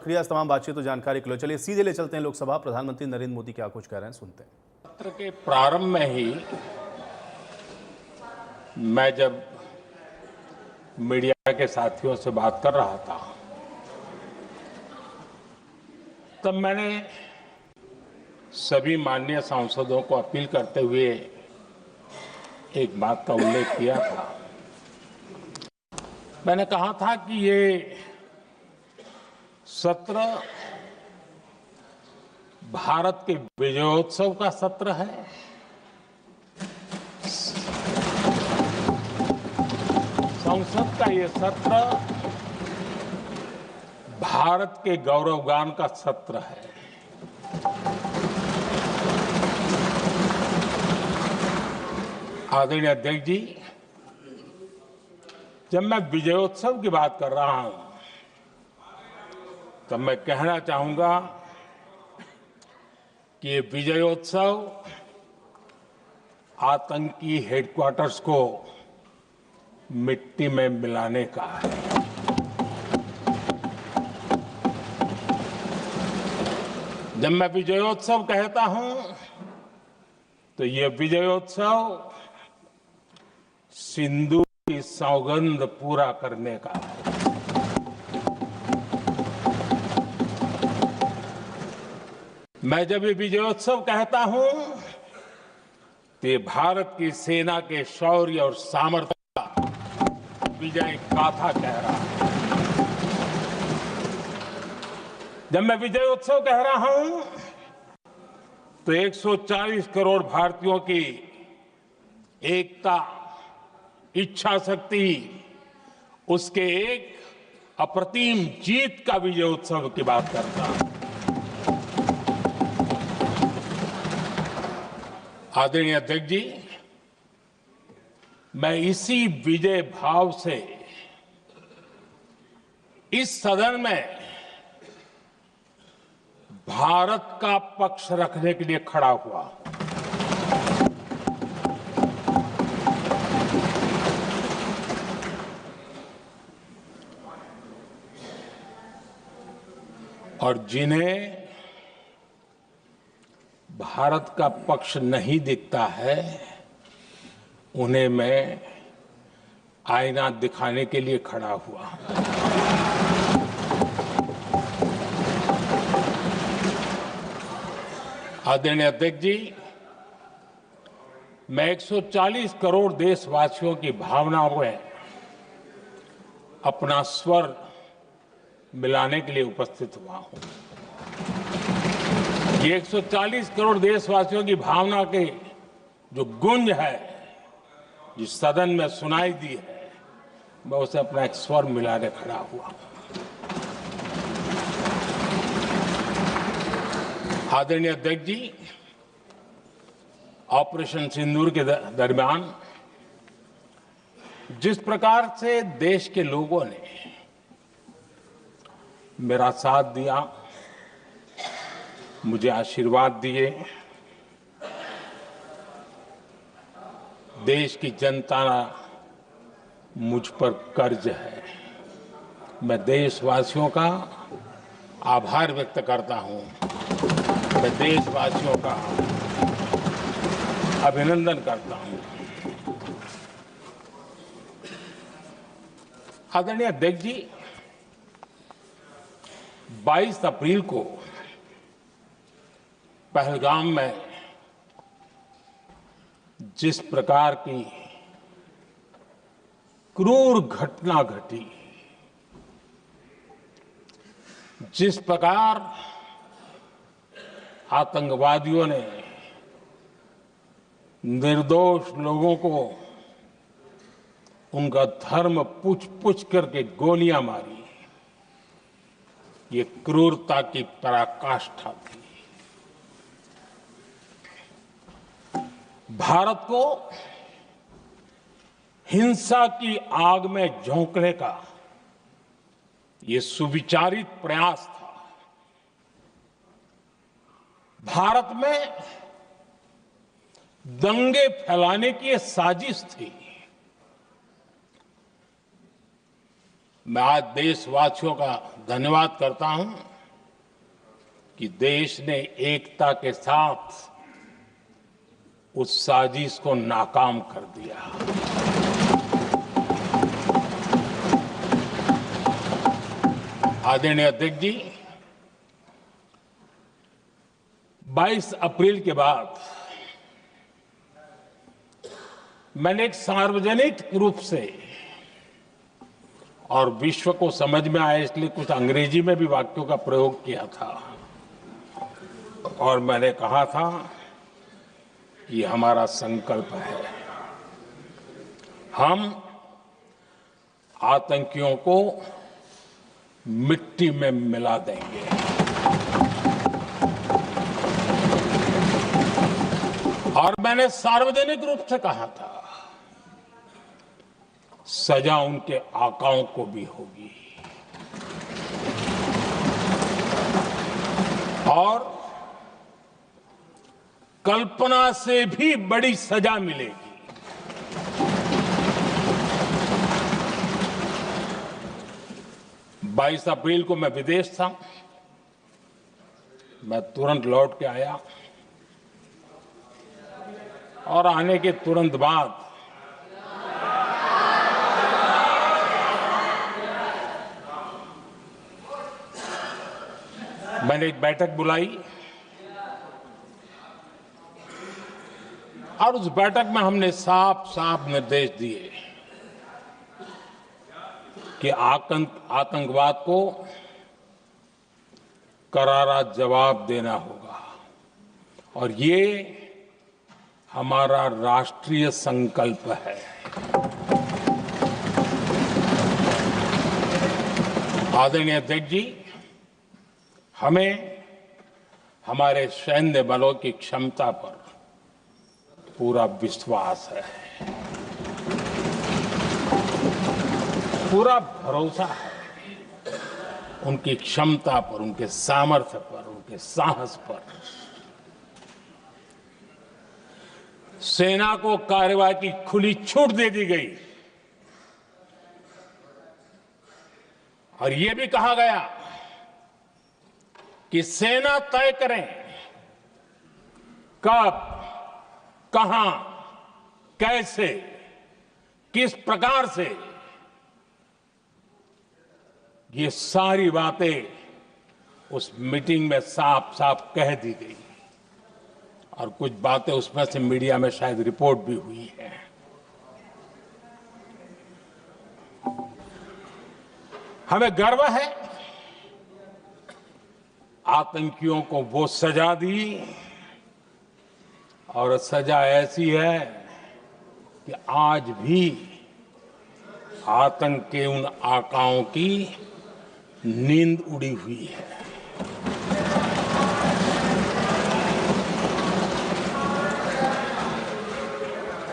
शुक्रिया इस तमाम बातचीत और जानकारी के लिए। चलिए सीधे ले चलते हैं लोकसभा। प्रधानमंत्री नरेंद्र मोदी क्या कुछ कह रहे हैं, सुनते हैं। सत्र के प्रारंभ में ही मैं जब मीडिया के साथियों से बात कर रहा था, तब मैंने सभी माननीय सांसदों को अपील करते हुए एक बात का उल्लेख किया था। मैंने कहा था कि ये सत्र भारत के विजयोत्सव का सत्र है। संसद का ये सत्र भारत के गौरवगान का सत्र है। आदरणीय अध्यक्ष जी, जब मैं विजयोत्सव की बात कर रहा हूं, तब मैं कहना चाहूंगा कि ये विजयोत्सव आतंकी हेडक्वार्टर्स को मिट्टी में मिलाने का है। जब मैं विजयोत्सव कहता हूं, तो ये विजयोत्सव सिंदूर की सौगंध पूरा करने का है। मैं जब ये विजयोत्सव कहता हूं, तो ये भारत की सेना के शौर्य और सामर्थ्य का विजय गाथा कह रहा है। जब मैं विजयोत्सव कह रहा हूं, तो 140 करोड़ भारतीयों की एकता, इच्छा शक्ति, उसके एक अप्रतिम जीत का विजयोत्सव की बात करता हूं। आदरणीय अध्यक्ष जी, मैं इसी विजय भाव से इस सदन में भारत का पक्ष रखने के लिए खड़ा हुआ। और जिन्हें भारत का पक्ष नहीं दिखता है, उन्हें मैं आईना दिखाने के लिए खड़ा हुआ। आदरणीय अध्यक्ष जी, मैं 140 करोड़ देशवासियों की भावनाओं में अपना स्वर मिलाने के लिए उपस्थित हुआ हूं। ये 140 करोड़ देशवासियों की भावना के जो गूंज है, जिस सदन में सुनाई दी है, मैं उसे अपना एक स्वर मिलाने खड़ा हुआ। आदरणीय अध्यक्ष जी, ऑपरेशन सिंदूर के दरमियान जिस प्रकार से देश के लोगों ने मेरा साथ दिया, मुझे आशीर्वाद दिए, देश की जनता मुझ पर कर्ज है। मैं देशवासियों का आभार व्यक्त करता हूं। मैं देशवासियों का अभिनंदन करता हूं। आदरणीय अध्यक्ष जी, 22 अप्रैल को पहलगाम में जिस प्रकार की क्रूर घटना घटी, जिस प्रकार आतंकवादियों ने निर्दोष लोगों को उनका धर्म पूछ करके गोलियां मारी, ये क्रूरता की पराकाष्ठा थी। भारत को हिंसा की आग में झोंकने का ये सुविचारित प्रयास था। भारत में दंगे फैलाने की ये साजिश थी। मैं आज देशवासियों का धन्यवाद करता हूं कि देश ने एकता के साथ उस साजिश को नाकाम कर दिया। आदरणीय अध्यक्ष जी, 22 अप्रैल के बाद मैंने एक सार्वजनिक रूप से और विश्व को समझ में आए इसलिए कुछ अंग्रेजी में भी वाक्यों का प्रयोग किया था और मैंने कहा था कि हमारा संकल्प है, हम आतंकियों को मिट्टी में मिला देंगे। और मैंने सार्वजनिक रूप से कहा था, सजा उनके आकाओं को भी होगी और कल्पना से भी बड़ी सजा मिलेगी। 22 अप्रैल को मैं विदेश था, मैं तुरंत लौट के आया और आने के तुरंत बाद मैंने एक बैठक बुलाई और उस बैठक में हमने साफ साफ निर्देश दिए कि आतंकवाद को करारा जवाब देना होगा और ये हमारा राष्ट्रीय संकल्प है। आदरणीय अध्यक्ष जी, हमें हमारे सैन्य बलों की क्षमता पर पूरा विश्वास है, पूरा भरोसा है उनकी क्षमता पर, उनके सामर्थ्य पर, उनके साहस पर। सेना को कार्रवाई की खुली छूट दे दी गई और यह भी कहा गया कि सेना तय करें कब, कहां, कैसे, किस प्रकार से। ये सारी बातें उस मीटिंग में साफ साफ कह दी गई और कुछ बातें उसमें से मीडिया में शायद रिपोर्ट भी हुई है। हमें गर्व है आतंकियों को वो सजा दी और सजा ऐसी है कि आज भी आतंक के उन आकाओं की नींद उड़ी हुई है।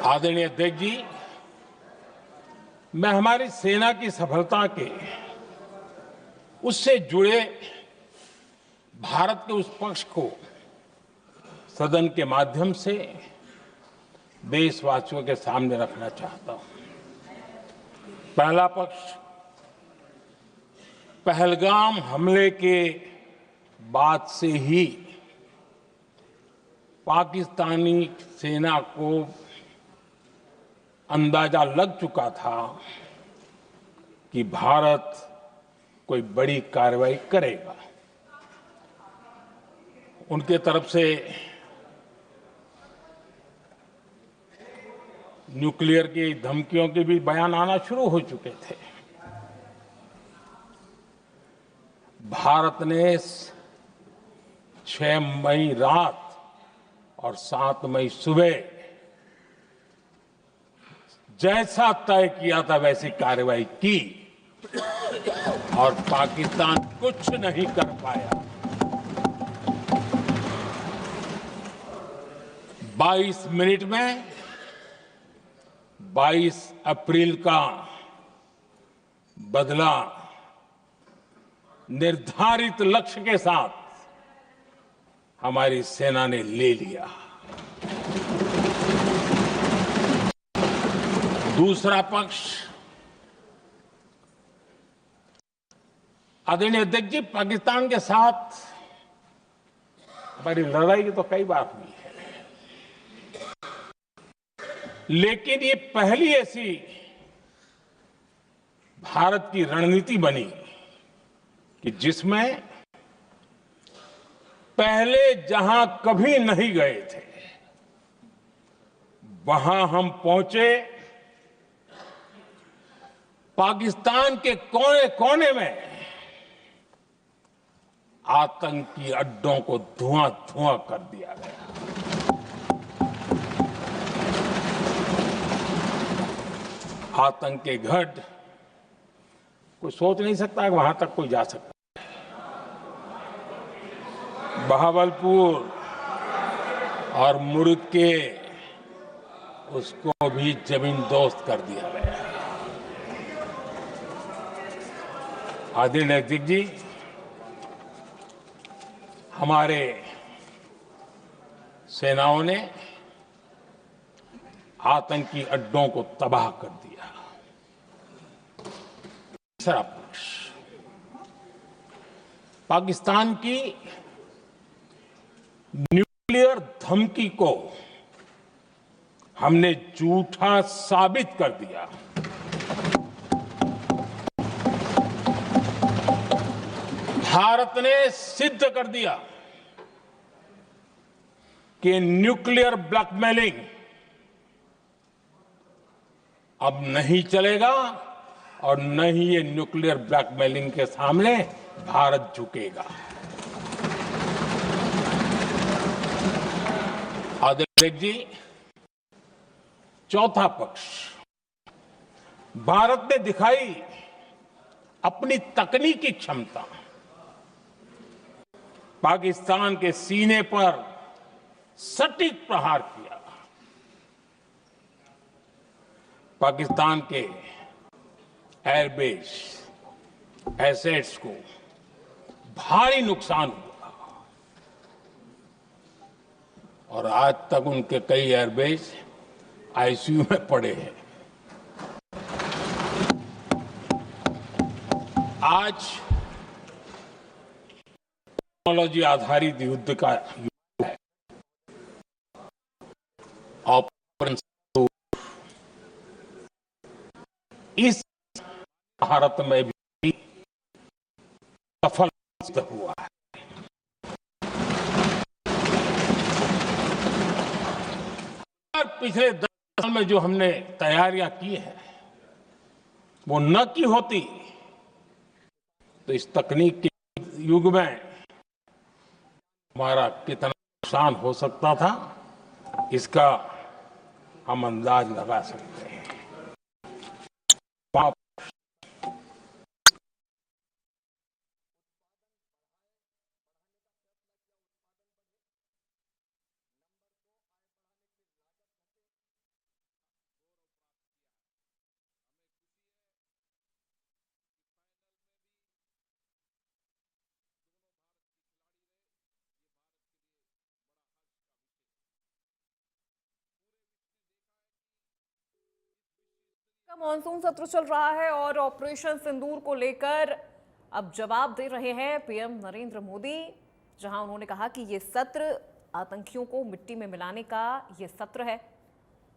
आदरणीय अध्यक्ष जी, मैं हमारी सेना की सफलता के उससे जुड़े भारत के उस पक्ष को सदन के माध्यम से देशवासियों के सामने रखना चाहता हूं। पहला पक्ष, पहलगाम हमले के बाद से ही पाकिस्तानी सेना को अंदाजा लग चुका था कि भारत कोई बड़ी कार्रवाई करेगा। उनके तरफ से न्यूक्लियर की धमकियों के भी बयान आना शुरू हो चुके थे। भारत ने 6 मई रात और 7 मई सुबह जैसा तय किया था वैसी कार्रवाई की और पाकिस्तान कुछ नहीं कर पाया। 22 मिनट में 22 अप्रैल का बदला निर्धारित लक्ष्य के साथ हमारी सेना ने ले लिया। दूसरा पक्ष, आदरणीय अध्यक्ष जी, पाकिस्तान के साथ हमारी लड़ाई तो कई बार हुई है, लेकिन ये पहली ऐसी भारत की रणनीति बनी कि जिसमें पहले जहां कभी नहीं गए थे वहां हम पहुंचे। पाकिस्तान के कोने कोने में आतंकी अड्डों को धुआं धुआं कर दिया गया। आतंक के गढ़ कोई सोच नहीं सकता कि वहां तक कोई जा सकता। बहावलपुर और मुर्गे उसको भी जमीन दोस्त कर दिया गया। आदरणीय अध्यक्ष जी, हमारे सेनाओं ने आतंकी अड्डों को तबाह कर दिया। तीसरा पक्ष, पाकिस्तान की न्यूक्लियर धमकी को हमने झूठा साबित कर दिया। भारत ने सिद्ध कर दिया कि न्यूक्लियर ब्लैकमेलिंग अब नहीं चलेगा और न ही ये न्यूक्लियर ब्लैकमेलिंग के सामने भारत झुकेगा। आदरणीय जी, चौथा पक्ष, भारत ने दिखाई अपनी तकनीकी क्षमता। पाकिस्तान के सीने पर सटीक प्रहार किया। पाकिस्तान के एयरबेस एसेट्स को भारी नुकसान हुआ और आज तक उनके कई एयरबेस आईसीयू में पड़े हैं। आज टेक्नोलॉजी आधारित युद्ध का युग है। ऑपरेशन इस भारत में भी सफल हुआ है। और पिछले 10 साल में जो हमने तैयारियां की हैं वो न की होती तो इस तकनीक के युग में हमारा कितना नुकसान हो सकता था, इसका हम अंदाज लगा सकते हैं। का मानसून सत्र चल रहा है और ऑपरेशन सिंदूर को लेकर अब जवाब दे रहे हैं पीएम नरेंद्र मोदी, जहां उन्होंने कहा कि ये सत्र आतंकियों को मिट्टी में मिलाने का ये सत्र है।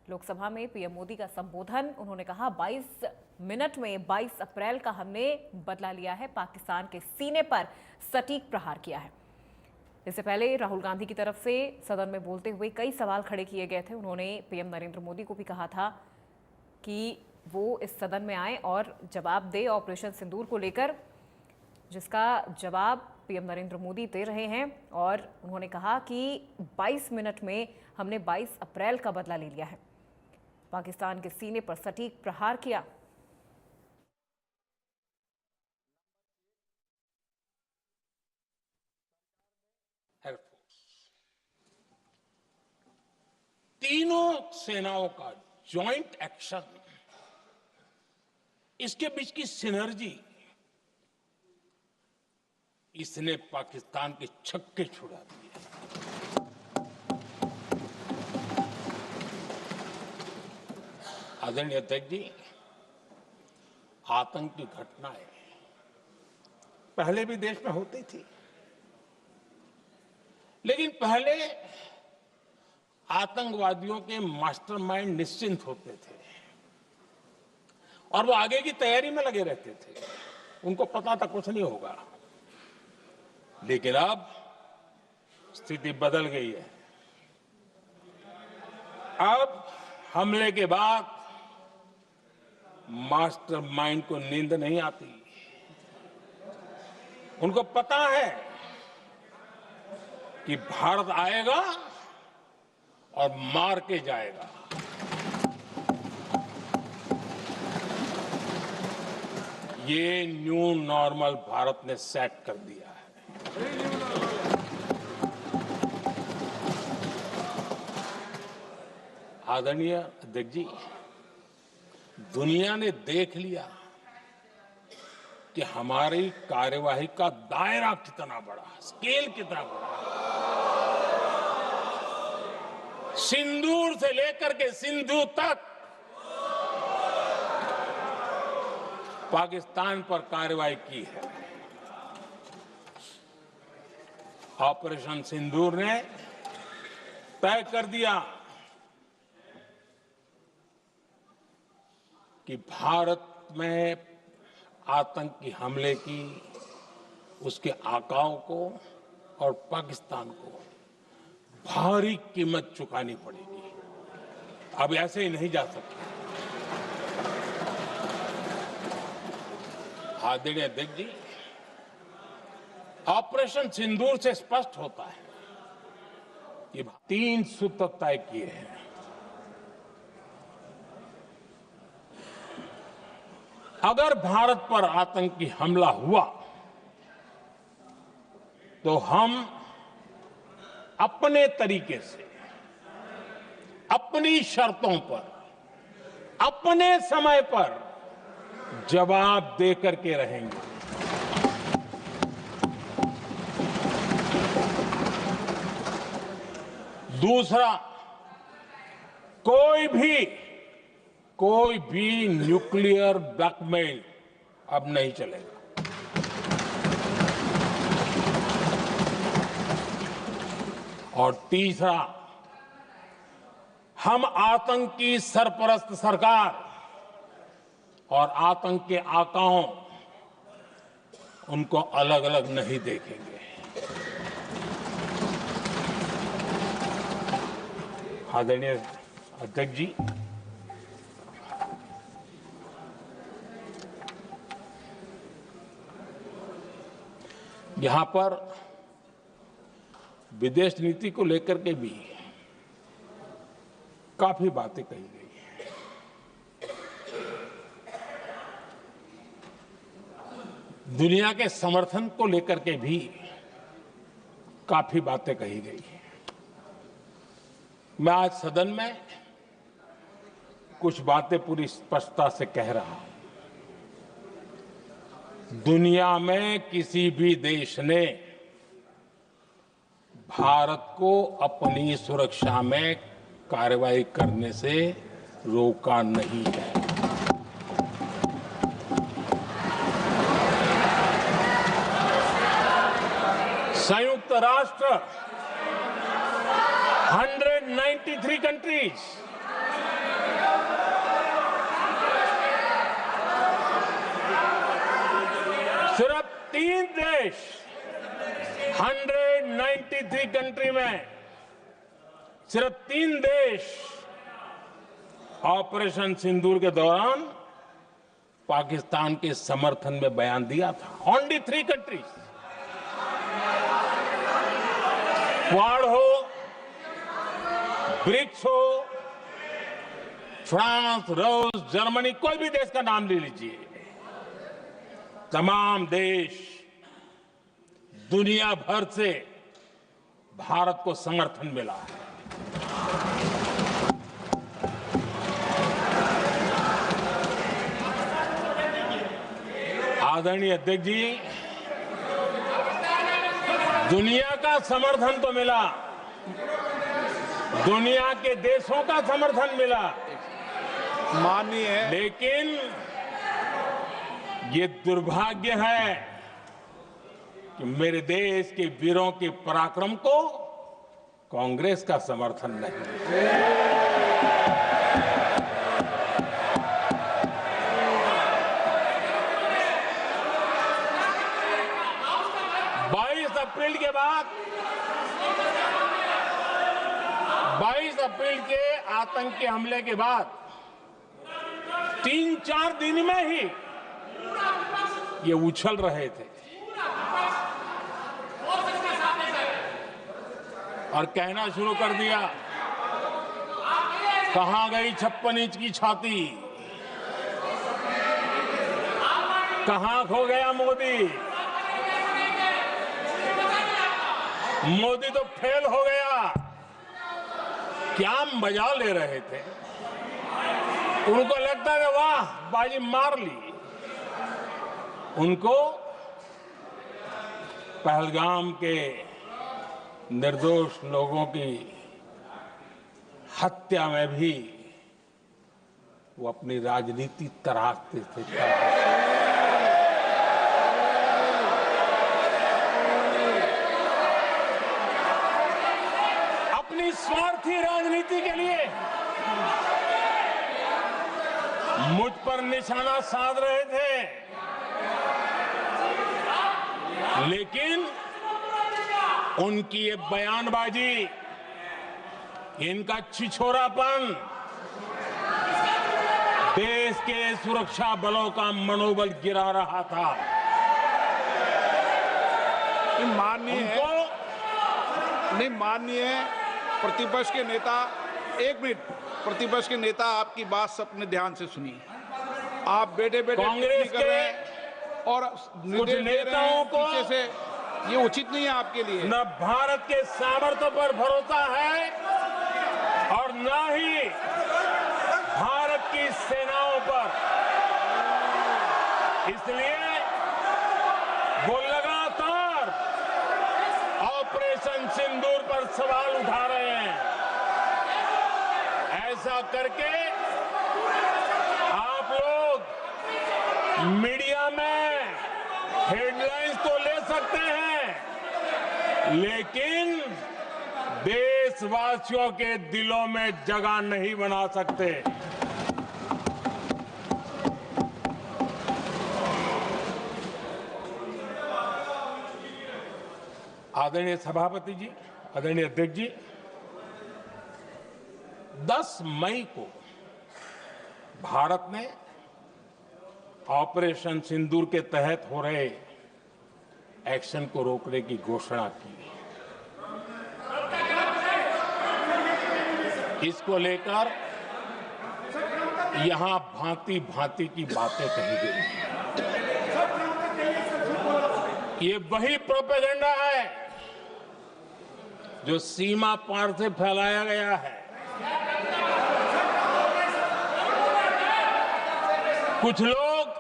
लोकसभा में पीएम मोदी का संबोधन, उन्होंने कहा 22 मिनट में 22 अप्रैल का हमने बदला लिया है, पाकिस्तान के सीने पर सटीक प्रहार किया है। इससे पहले राहुल गांधी की तरफ से सदन में बोलते हुए कई सवाल खड़े किए गए थे। उन्होंने पीएम नरेंद्र मोदी को भी कहा था कि वो इस सदन में आए और जवाब दे ऑपरेशन सिंदूर को लेकर, जिसका जवाब पीएम नरेंद्र मोदी दे रहे हैं। और उन्होंने कहा कि 22 मिनट में हमने 22 अप्रैल का बदला ले लिया है, पाकिस्तान के सीने पर सटीक प्रहार किया। तीनों सेनाओं का जॉइंट एक्शन, इसके बीच की सिनर्जी, इसने पाकिस्तान के छक्के छुड़ा दिए। आदरणीय अध्यक्ष जी, आतंक की घटनाएं पहले भी देश में होती थी, लेकिन पहले आतंकवादियों के मास्टरमाइंड निश्चिंत होते थे और वो आगे की तैयारी में लगे रहते थे। उनको पता था कुछ नहीं होगा। लेकिन अब स्थिति बदल गई है। अब हमले के बाद मास्टरमाइंड को नींद नहीं आती। उनको पता है कि भारत आएगा और मार के जाएगा। ये न्यू नॉर्मल भारत ने सेट कर दिया है। आदरणीय अध्यक्ष जी, दुनिया ने देख लिया कि हमारी कार्यवाही का दायरा कितना बड़ा, स्केल कितना बड़ा। सिंदूर से लेकर के सिंधु तक पाकिस्तान पर कार्रवाई की है। ऑपरेशन सिंदूर ने तय कर दिया कि भारत में आतंकी हमले की, उसके आकाओं को और पाकिस्तान को भारी कीमत चुकानी पड़ेगी। अब ऐसे ही नहीं जा सकते। आदरणीय अध्यक्ष जी, ऑपरेशन सिंदूर से स्पष्ट होता है कि 3 सूत्र तय किए हैं। अगर भारत पर आतंकी हमला हुआ तो हम अपने तरीके से, अपनी शर्तों पर, अपने समय पर जवाब दे करके रहेंगे। दूसरा, कोई भी न्यूक्लियर ब्लैकमेल अब नहीं चलेगा। और तीसरा, हम आतंक की सरपरस्त सरकार और आतंक के आकाओं, उनको अलग अलग नहीं देखेंगे। आदरणीय अध्यक्ष जी, यहां पर विदेश नीति को लेकर के भी काफी बातें कही गई हैं। दुनिया के समर्थन को लेकर के भी काफी बातें कही गई हैं। मैं आज सदन में कुछ बातें पूरी स्पष्टता से कह रहा हूं। दुनिया में किसी भी देश ने भारत को अपनी सुरक्षा में कार्रवाई करने से रोका नहीं है। संयुक्त राष्ट्र 193 कंट्रीज, सिर्फ 3 देश 193 कंट्री में सिर्फ 3 देश ऑपरेशन सिंदूर के दौरान पाकिस्तान के समर्थन में बयान दिया था। Only 3 countries. क्वाड हो, ब्रिक्स हो, फ्रांस, रूस, जर्मनी, कोई भी देश का नाम ले लीजिए, तमाम देश दुनिया भर से भारत को समर्थन मिला है। आदरणीय अध्यक्ष जी, दुनिया का समर्थन तो मिला, दुनिया के देशों का समर्थन मिला, माननीय है, लेकिन ये दुर्भाग्य है कि मेरे देश के वीरों के पराक्रम को कांग्रेस का समर्थन नहीं। 22 अप्रैल के बाद 22 अप्रैल के आतंकी हमले के बाद 3-4 दिन में ही ये उछल रहे थे और कहना शुरू कर दिया, कहां गई 56 इंच की छाती, कहां खो गया मोदी, मोदी तो फेल हो गया। क्या मजा ले रहे थे, उनको लगता है वाह बाजी मार ली। उनको पहलगाम के निर्दोष लोगों की हत्या में भी वो अपनी राजनीति तराशते थे। अपनी स्वार्थी राजनीति के लिए मुझ पर निशाना साध रहे थे, लेकिन उनकी ये बयानबाजी, इनका छिछोरापन देश के सुरक्षा बलों का मनोबल गिरा रहा था। माननीय प्रतिपक्ष के नेता, एक मिनट, प्रतिपक्ष के नेता आपकी बात अपने ध्यान से सुनिए। आप बेटे कांग्रेस कर रहे हैं और कुछ नेताओं को पीछे से, ये उचित नहीं है आपके लिए। न भारत के सामर्थ्य पर भरोसा है और न ही भारत की सेनाओं पर, इसलिए वो लगातार ऑपरेशन सिंदूर पर सवाल उठा रहे हैं। ऐसा करके आप लोग मीडिया में हेडलाइंस तो ले सकते हैं, लेकिन देशवासियों के दिलों में जगह नहीं बना सकते। आदरणीय सभापति जी, आदरणीय अध्यक्ष जी, 10 मई को भारत ने ऑपरेशन सिंदूर के तहत हो रहे एक्शन को रोकने की घोषणा की। इसको लेकर यहां भांति भांति की बातें कही गई। ये वही प्रोपेगेंडा है जो सीमा पार से फैलाया गया है। कुछ लोग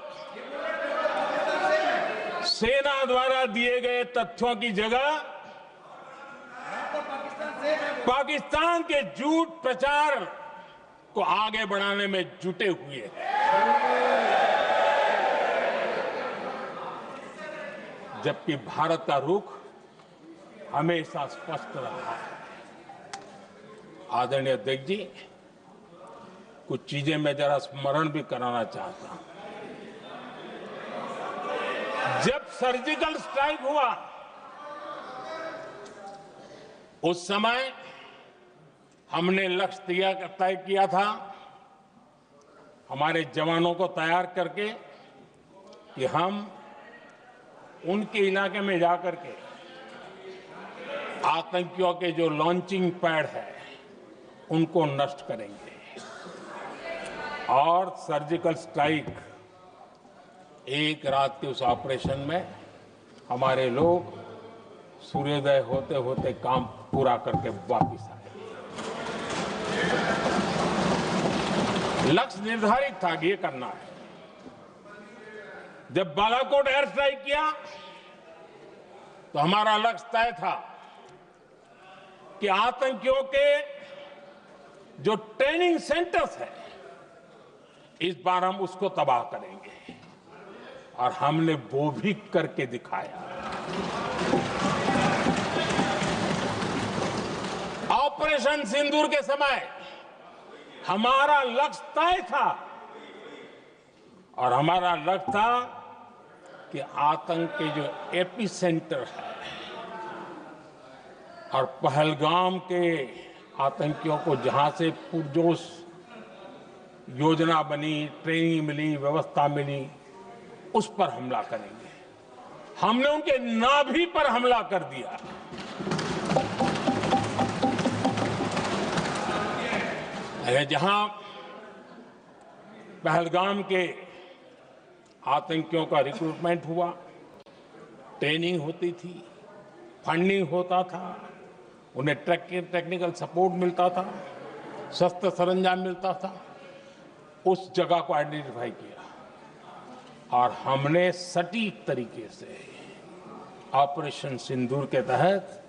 सेना द्वारा दिए गए तथ्यों की जगह पाकिस्तान के झूठ प्रचार को आगे बढ़ाने में जुटे हुए हैं। जबकि भारत का रुख हमेशा स्पष्ट रहा है। आदरणीय अध्यक्ष जी, कुछ चीजें मैं जरा स्मरण भी कराना चाहता हूं। जब सर्जिकल स्ट्राइक हुआ, उस समय हमने लक्ष्य तय किया था, हमारे जवानों को तैयार करके कि हम उनके इलाके में जाकर के आतंकियों के जो लॉन्चिंग पैड है उनको नष्ट करेंगे। और सर्जिकल स्ट्राइक, एक रात के उस ऑपरेशन में हमारे लोग सूर्योदय होते होते काम पूरा करके वापस आए। लक्ष्य निर्धारित था कि ये करना है। जब बालाकोट एयर स्ट्राइक किया तो हमारा लक्ष्य तय था कि आतंकियों के जो ट्रेनिंग सेंटर्स है, इस बार हम उसको तबाह करेंगे, और हमने वो भी करके दिखाया। ऑपरेशन सिंदूर के समय हमारा लक्ष्य तय था और हमारा लक्ष्य था कि आतंक के जो एपी सेंटर है और पहलगाम के आतंकियों को जहां से पुरजोश योजना बनी, ट्रेनिंग मिली, व्यवस्था मिली, उस पर हमला करेंगे। हमने उनके नाभि पर हमला कर दिया। जहां पहलगाम के आतंकियों का रिक्रूटमेंट हुआ, ट्रेनिंग होती थी, फंडिंग होता था, उन्हें टेक्निकल सपोर्ट मिलता था, शस्त्र सरंजाम मिलता था, उस जगह को आइडेंटिफाई किया और हमने सटीक तरीके से ऑपरेशन सिंदूर के तहत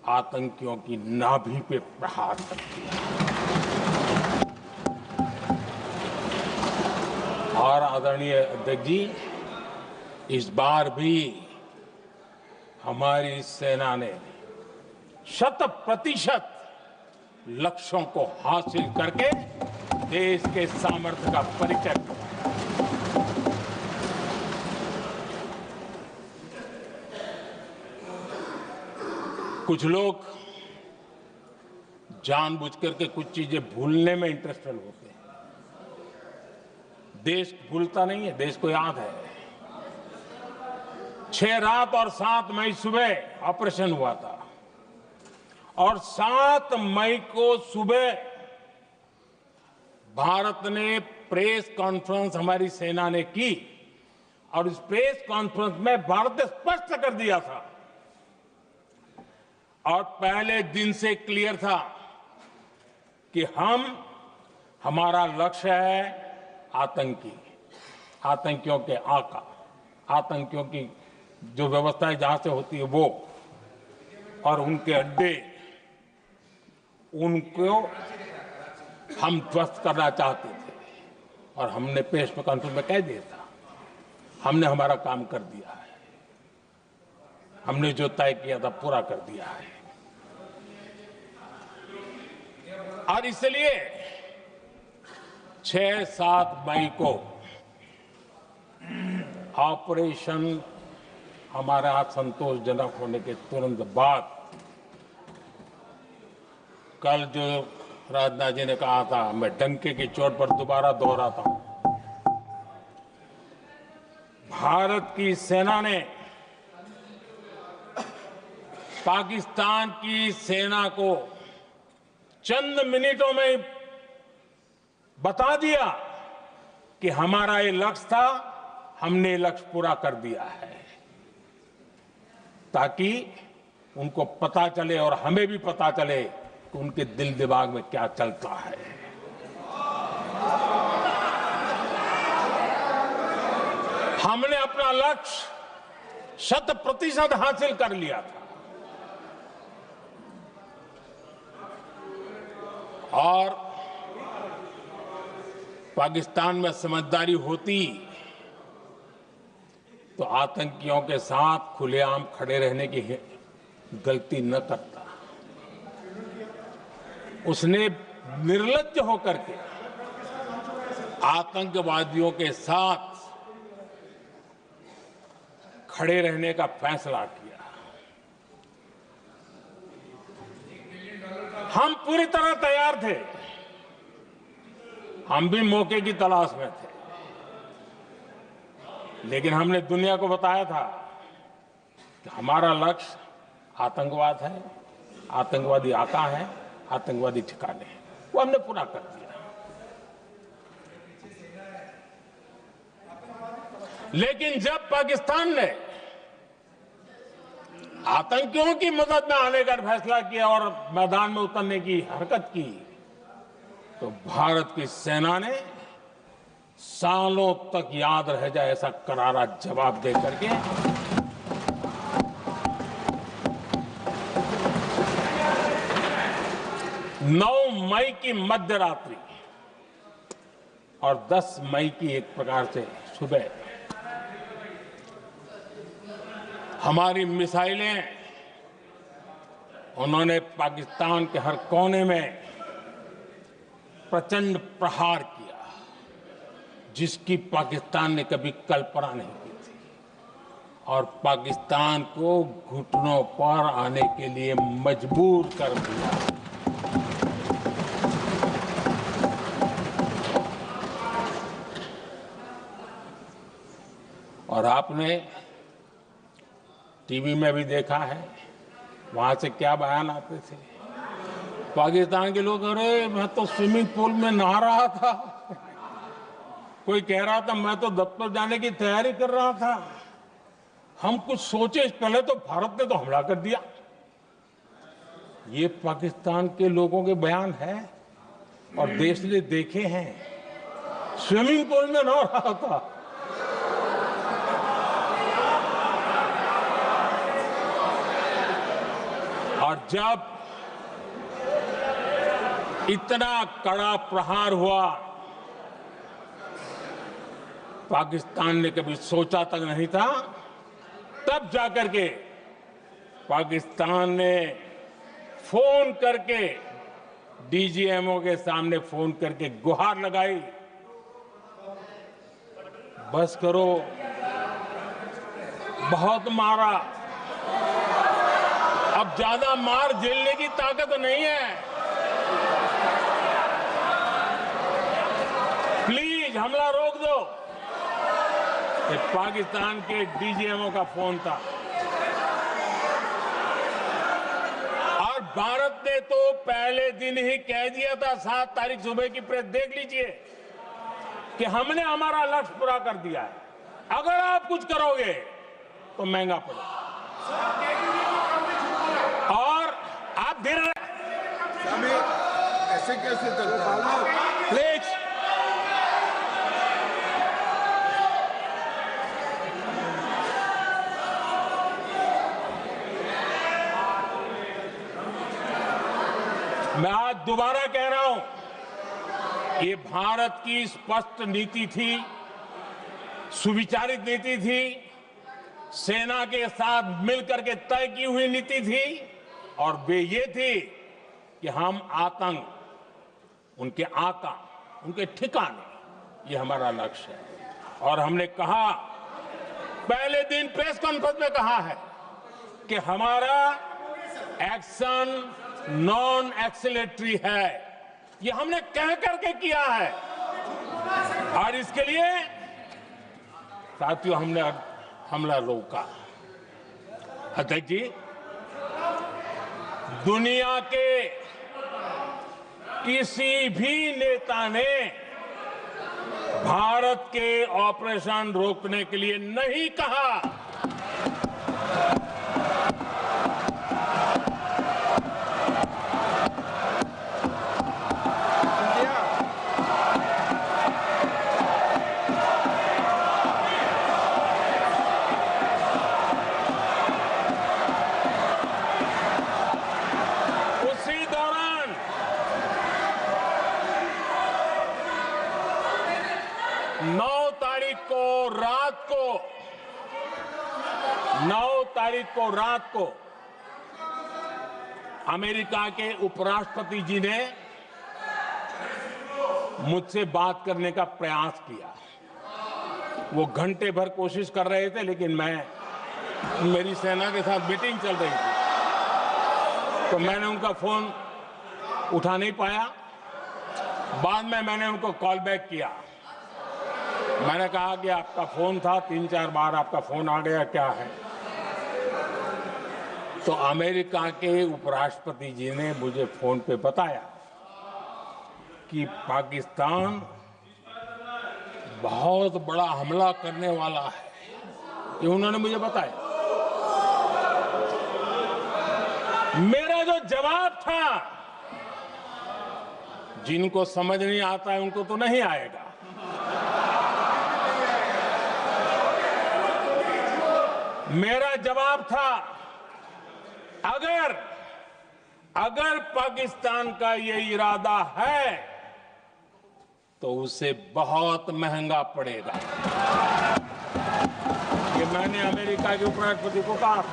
आतंकियों की नाभि पे प्रहार कर दिया। और आदरणीय अध्यक्ष जी, इस बार भी हमारी सेना ने 100% लक्ष्यों को हासिल करके देश के सामर्थ्य का परिचय कराया। कुछ लोग जानबूझकर के कुछ चीजें भूलने में इंटरेस्टेड होते हैं। देश भूलता नहीं है, देश को याद है। 6 रात और 7 मई सुबह ऑपरेशन हुआ था और 7 मई को सुबह भारत ने प्रेस कॉन्फ्रेंस हमारी सेना ने की और इस प्रेस कॉन्फ्रेंस में भारत ने स्पष्ट कर दिया था और पहले दिन से क्लियर था कि हमारा लक्ष्य है आतंकियों के आका, आतंकियों की जो व्यवस्थाएं जहां से होती है वो और उनके अड्डे, उनको हम ध्वस्त करना चाहते थे और हमने प्रेस कॉन्फ्रेंस में कह दिया था, हमने हमारा काम कर दिया है, हमने जो तय किया था पूरा कर दिया है। और इसलिए 6-7 मई को ऑपरेशन हमारा संतोषजनक होने के तुरंत बाद कल जो राजनाथ जी ने कहा था, मैं डंके की चोट पर दोबारा दोहराता हूं, भारत की सेना ने पाकिस्तान की सेना को चंद मिनटों में बता दिया कि हमारा ये लक्ष्य था, हमने लक्ष्य पूरा कर दिया है, ताकि उनको पता चले और हमें भी पता चले कि उनके दिल दिमाग में क्या चलता है। हमने अपना लक्ष्य 100% हासिल कर लिया था और पाकिस्तान में समझदारी होती तो आतंकियों के साथ खुलेआम खड़े रहने की गलती न करता। उसने निर्लज्ज होकर के आतंकवादियों के साथ खड़े रहने का फैसला किया। हम पूरी तरह तैयार थे, हम भी मौके की तलाश में थे, लेकिन हमने दुनिया को बताया था कि हमारा लक्ष्य आतंकवाद है, आतंकवादी आका है, आतंकवादी ठिकाने हैं, वो हमने पूरा कर दिया। लेकिन जब पाकिस्तान ने आतंकियों की मदद में आने का फैसला किया और मैदान में उतरने की हरकत की, तो भारत की सेना ने सालों तक याद रह जाए ऐसा करारा जवाब दे करके नौ मई की मध्य रात्रि और 10 मई की एक प्रकार से सुबह हमारी मिसाइलें उन्होंने पाकिस्तान के हर कोने में प्रचंड प्रहार किया, जिसकी पाकिस्तान ने कभी कल्पना नहीं की थी, और पाकिस्तान को घुटनों पर आने के लिए मजबूर कर दिया। और आपने टीवी में भी देखा है, वहां से क्या बयान आते थे। पाकिस्तान के लोग, अरे मैं तो स्विमिंग पूल में नहा रहा था, कोई कह रहा था मैं तो दफ्तर जाने की तैयारी कर रहा था, हम कुछ सोचे पहले तो भारत ने तो हमला कर दिया। ये पाकिस्तान के लोगों के बयान है और देश ने देखे हैं। स्विमिंग पूल में नहा रहा था। और जब इतना कड़ा प्रहार हुआ, पाकिस्तान ने कभी सोचा तक नहीं था, तब जाकर के पाकिस्तान ने फोन करके डीजीएमओ के सामने फोन करके गुहार लगाई, बस करो, बहुत मारा, अब ज्यादा मार झेलने की ताकत नहीं है, प्लीज हमला रोक दो। ये पाकिस्तान के डीजीएमओ का फोन था। और भारत ने तो पहले दिन ही कह दिया था, 7 तारीख सुबह की प्रेस देख लीजिए, कि हमने हमारा लक्ष्य पूरा कर दिया है, अगर आप कुछ करोगे तो महंगा पड़ेगा। और आप धीरे ऐसे कैसे चलता है? प्लीज, मैं आज दोबारा कह रहा हूं, ये भारत की स्पष्ट नीति थी, सुविचारित नीति थी, सेना के साथ मिलकर के तय की हुई नीति थी, और वे ये थी कि हम आतंक, उनके आका, उनके ठिकाने, ये हमारा लक्ष्य है। और हमने कहा, पहले दिन प्रेस कॉन्फ्रेंस में कहा है कि हमारा एक्शन नॉन एक्सीलेटरी है, ये हमने कह करके किया है। और इसके लिए साथियों हमने हमला रोका। अध्यक्ष जी, दुनिया के किसी भी नेता ने भारत के ऑपरेशन रोकने के लिए नहीं कहा। उसी दौरान 9 तारीख को रात को अमेरिका के उपराष्ट्रपति जी ने मुझसे बात करने का प्रयास किया। वो घंटे भर कोशिश कर रहे थे, लेकिन मेरी सेना के साथ मीटिंग चल रही थी, तो मैंने उनका फोन उठा नहीं पाया। बाद में मैंने उनको कॉल बैक किया। मैंने कहा कि आपका फोन था, 3-4 बार आपका फोन आ गया, क्या है? तो अमेरिका के उपराष्ट्रपति जी ने मुझे फोन पे बताया कि पाकिस्तान बहुत बड़ा हमला करने वाला है, ये उन्होंने मुझे बताया। मेरा जो जवाब था, जिनको समझ नहीं आता है उनको तो नहीं आएगा, मेरा जवाब था, अगर पाकिस्तान का ये इरादा है तो उसे बहुत महंगा पड़ेगा। ये मैंने अमेरिका के उपराष्ट्रपति को कहा।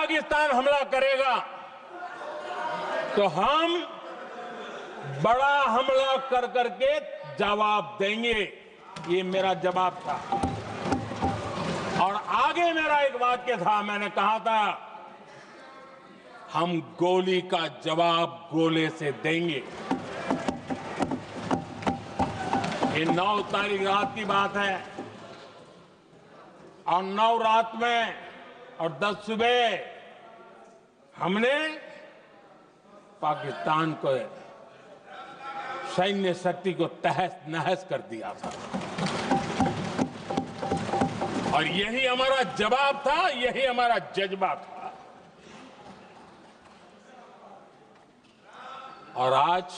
पाकिस्तान हमला करेगा तो हम बड़ा हमला कर करके जवाब देंगे। ये मेरा जवाब था। और आगे मेरा एक वाक्य था, मैंने कहा था हम गोली का जवाब गोले से देंगे। ये 9 तारीख रात की बात है और 9 रात में और 10 सुबह हमने पाकिस्तान को सैन्य शक्ति को तहस नहस कर दिया था। और यही हमारा जवाब था, यही हमारा जज्बा था। और आज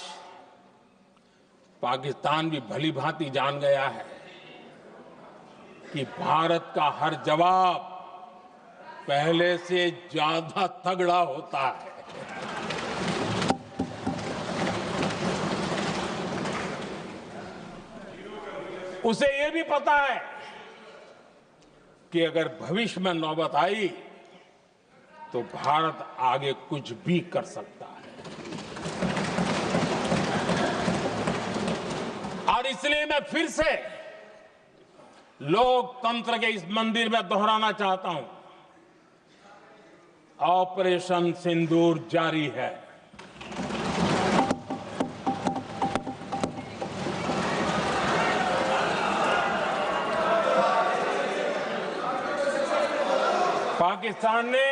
पाकिस्तान भी भली भांति जान गया है कि भारत का हर जवाब पहले से ज्यादा तगड़ा होता है। उसे यह भी पता है कि अगर भविष्य में नौबत आई तो भारत आगे कुछ भी कर सकता है। और इसलिए मैं फिर से लोकतंत्र के इस मंदिर में दोहराना चाहता हूं, ऑपरेशन सिंदूर जारी है। पाकिस्तान ने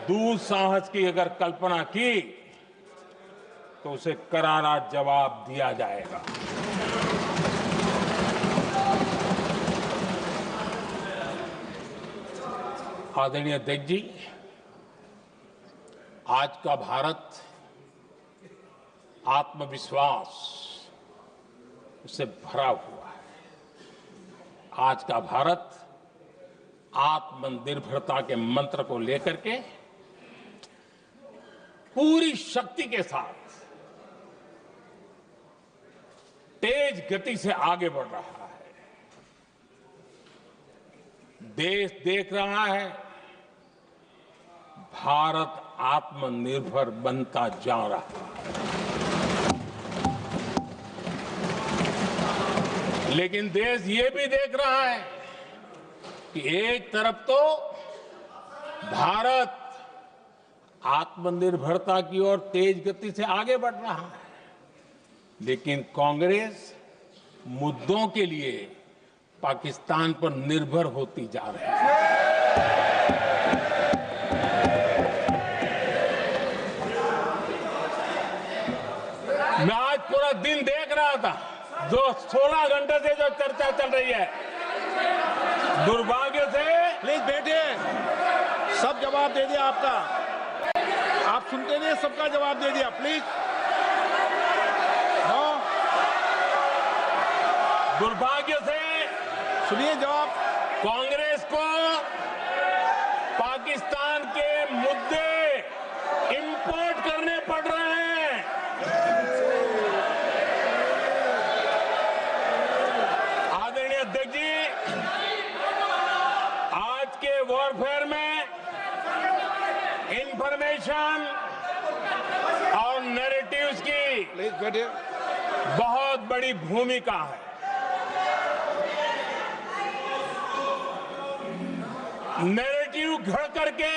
दुस्साहस की अगर कल्पना की तो उसे करारा जवाब दिया जाएगा। आदरणीय अध्यक्ष जी, आज का भारत आत्मविश्वास से भरा हुआ है। आज का भारत आत्मनिर्भरता के मंत्र को लेकर के पूरी शक्ति के साथ तेज गति से आगे बढ़ रहा है। देश देख रहा है भारत आत्मनिर्भर बनता जा रहा है। लेकिन देश ये भी देख रहा है कि एक तरफ तो भारत आत्मनिर्भरता की ओर तेज गति से आगे बढ़ रहा है, लेकिन कांग्रेस मुद्दों के लिए पाकिस्तान पर निर्भर होती जा रही है। मैं आज पूरा दिन देख रहा था, जो 16 घंटे से जो चर्चा चल रही है, दुर्भाग्य से प्लीज बैठिए, सब जवाब दे दिया आपका। आप सुनते नहीं, सबका जवाब दे दिया। प्लीज नो, दुर्भाग्य से सुनिए जवाब। कांग्रेस को पाकिस्तान के मुद्दे इंपोर्ट करने पड़ रहे हैं। आदरणीय अध्यक्ष जी, आज के वॉरफेयर में इंफॉर्मेशन और नैरेटिव्स की प्लीज बैठिए। बहुत बड़ी भूमिका है। नैरेटिव घड़ करके,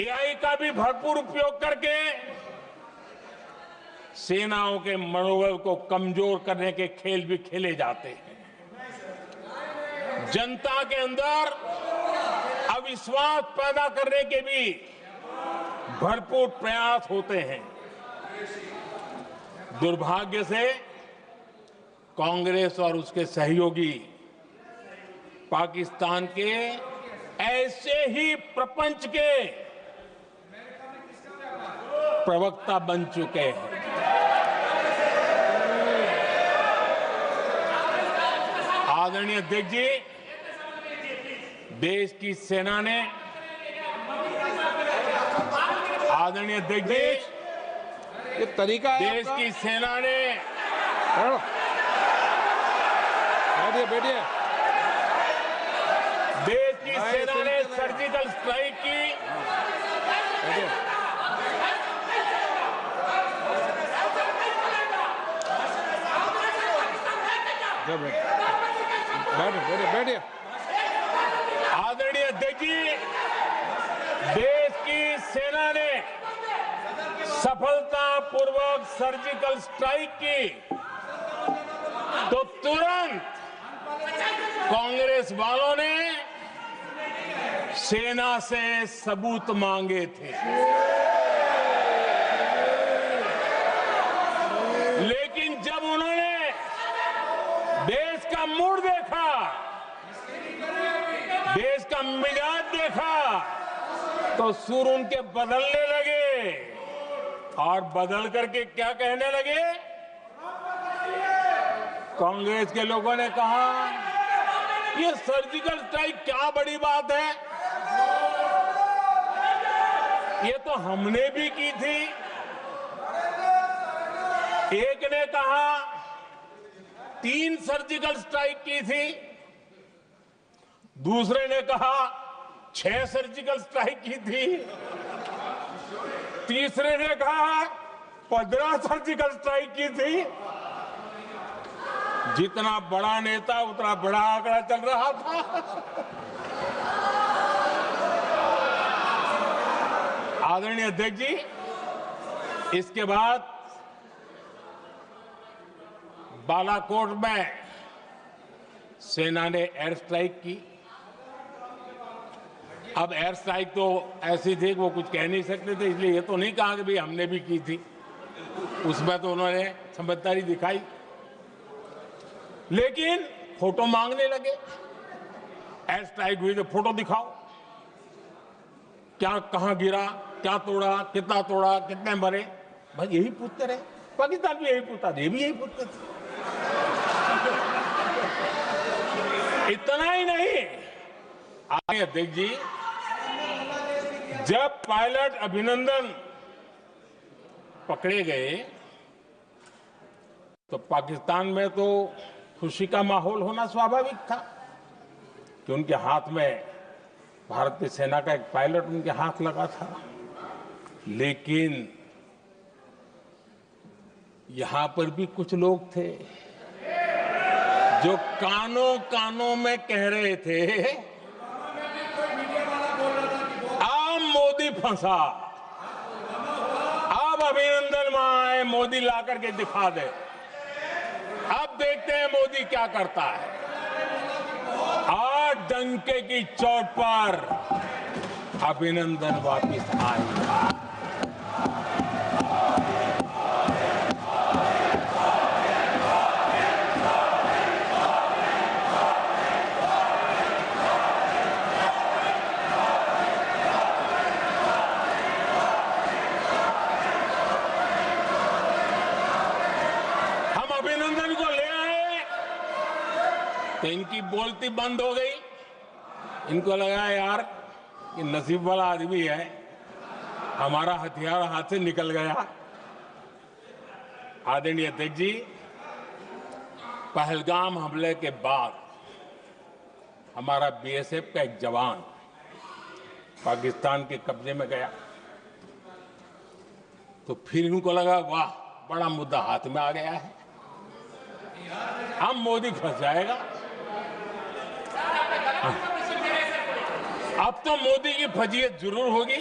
एआई का भी भरपूर उपयोग करके सेनाओं के मनोबल को कमजोर करने के खेल भी खेले जाते हैं। जनता के अंदर अविश्वास पैदा करने के भी भरपूर प्रयास होते हैं। दुर्भाग्य से कांग्रेस और उसके सहयोगी पाकिस्तान के ऐसे ही प्रपंच के प्रवक्ता बन चुके हैं। आदरणीय अध्यक्ष जी, देश की सेना ने, आदरणीय अध्यक्ष जी, ये तरीका है देश आपका? की सेना ने, बैठिए बैठिए। देश की सेना ने सर्जिकल स्ट्राइक की बैठिए। आदरणीय अध्यक्ष जी, देश की सेना ने सफलतापूर्वक सर्जिकल स्ट्राइक की तो तुरंत कांग्रेस वालों ने सेना से सबूत मांगे थे, लेकिन जब उन्होंने देश का मूड देखा, देश का मिजाज देखा, तो सुर उनके बदलने लगे और बदल करके क्या कहने लगे। कांग्रेस के लोगों ने कहा, ये सर्जिकल स्ट्राइक क्या बड़ी बात है, ये तो हमने भी की थी। एक ने कहा 3 सर्जिकल स्ट्राइक की थी, दूसरे ने कहा 6 सर्जिकल स्ट्राइक की थी, तीसरे ने कहा 15 सर्जिकल स्ट्राइक की थी। जितना बड़ा नेता उतना बड़ा आंकड़ा चल रहा था। आदरणीय अध्यक्ष जी, इसके बाद बालाकोट में सेना ने एयर स्ट्राइक की। अब एयर स्ट्राइक तो ऐसी थी कि वो कुछ कह नहीं सकते थे, इसलिए ये तो नहीं कहा कि भाई हमने भी की थी। उसमें तो उन्होंने समझदारी दिखाई, लेकिन फोटो मांगने लगे। एयर स्ट्राइक हुई तो फोटो दिखाओ, क्या कहां गिरा, क्या तोड़ा, कितने मरे, बस यही पूछते रहे। पाकिस्तान भी यही पूछता था, ये भी यही पूछते थे। इतना ही नहीं, अध्यक्ष जी, जब पायलट अभिनंदन पकड़े गए तो पाकिस्तान में तो खुशी का माहौल होना स्वाभाविक था कि उनके हाथ में भारतीय सेना का एक पायलट उनके हाथ लगा था। लेकिन यहां पर भी कुछ लोग थे जो कानों कानों में कह रहे थे, अब मोदी फंसा, अब अभिनंदन वहां आए, मोदी ला करके दिखा दे, अब देखते हैं मोदी क्या करता है। आज डंके की चोट पर अभिनंदन वापिस आएगा। अभिनंदन को ले आए तो इनकी बोलती बंद हो गई। इनको लगा यार कि नसीब वाला आदमी है, हमारा हथियार हाथ से निकल गया। आदरणीय अध्यक्ष जी, पहलगाम हमले के बाद हमारा बीएसएफ का एक जवान पाकिस्तान के कब्जे में गया, तो फिर इनको लगा वाह बड़ा मुद्दा हाथ में आ गया है, हम मोदी फंस जाएगा। अब तो मोदी की फजीयत जरूर होगी।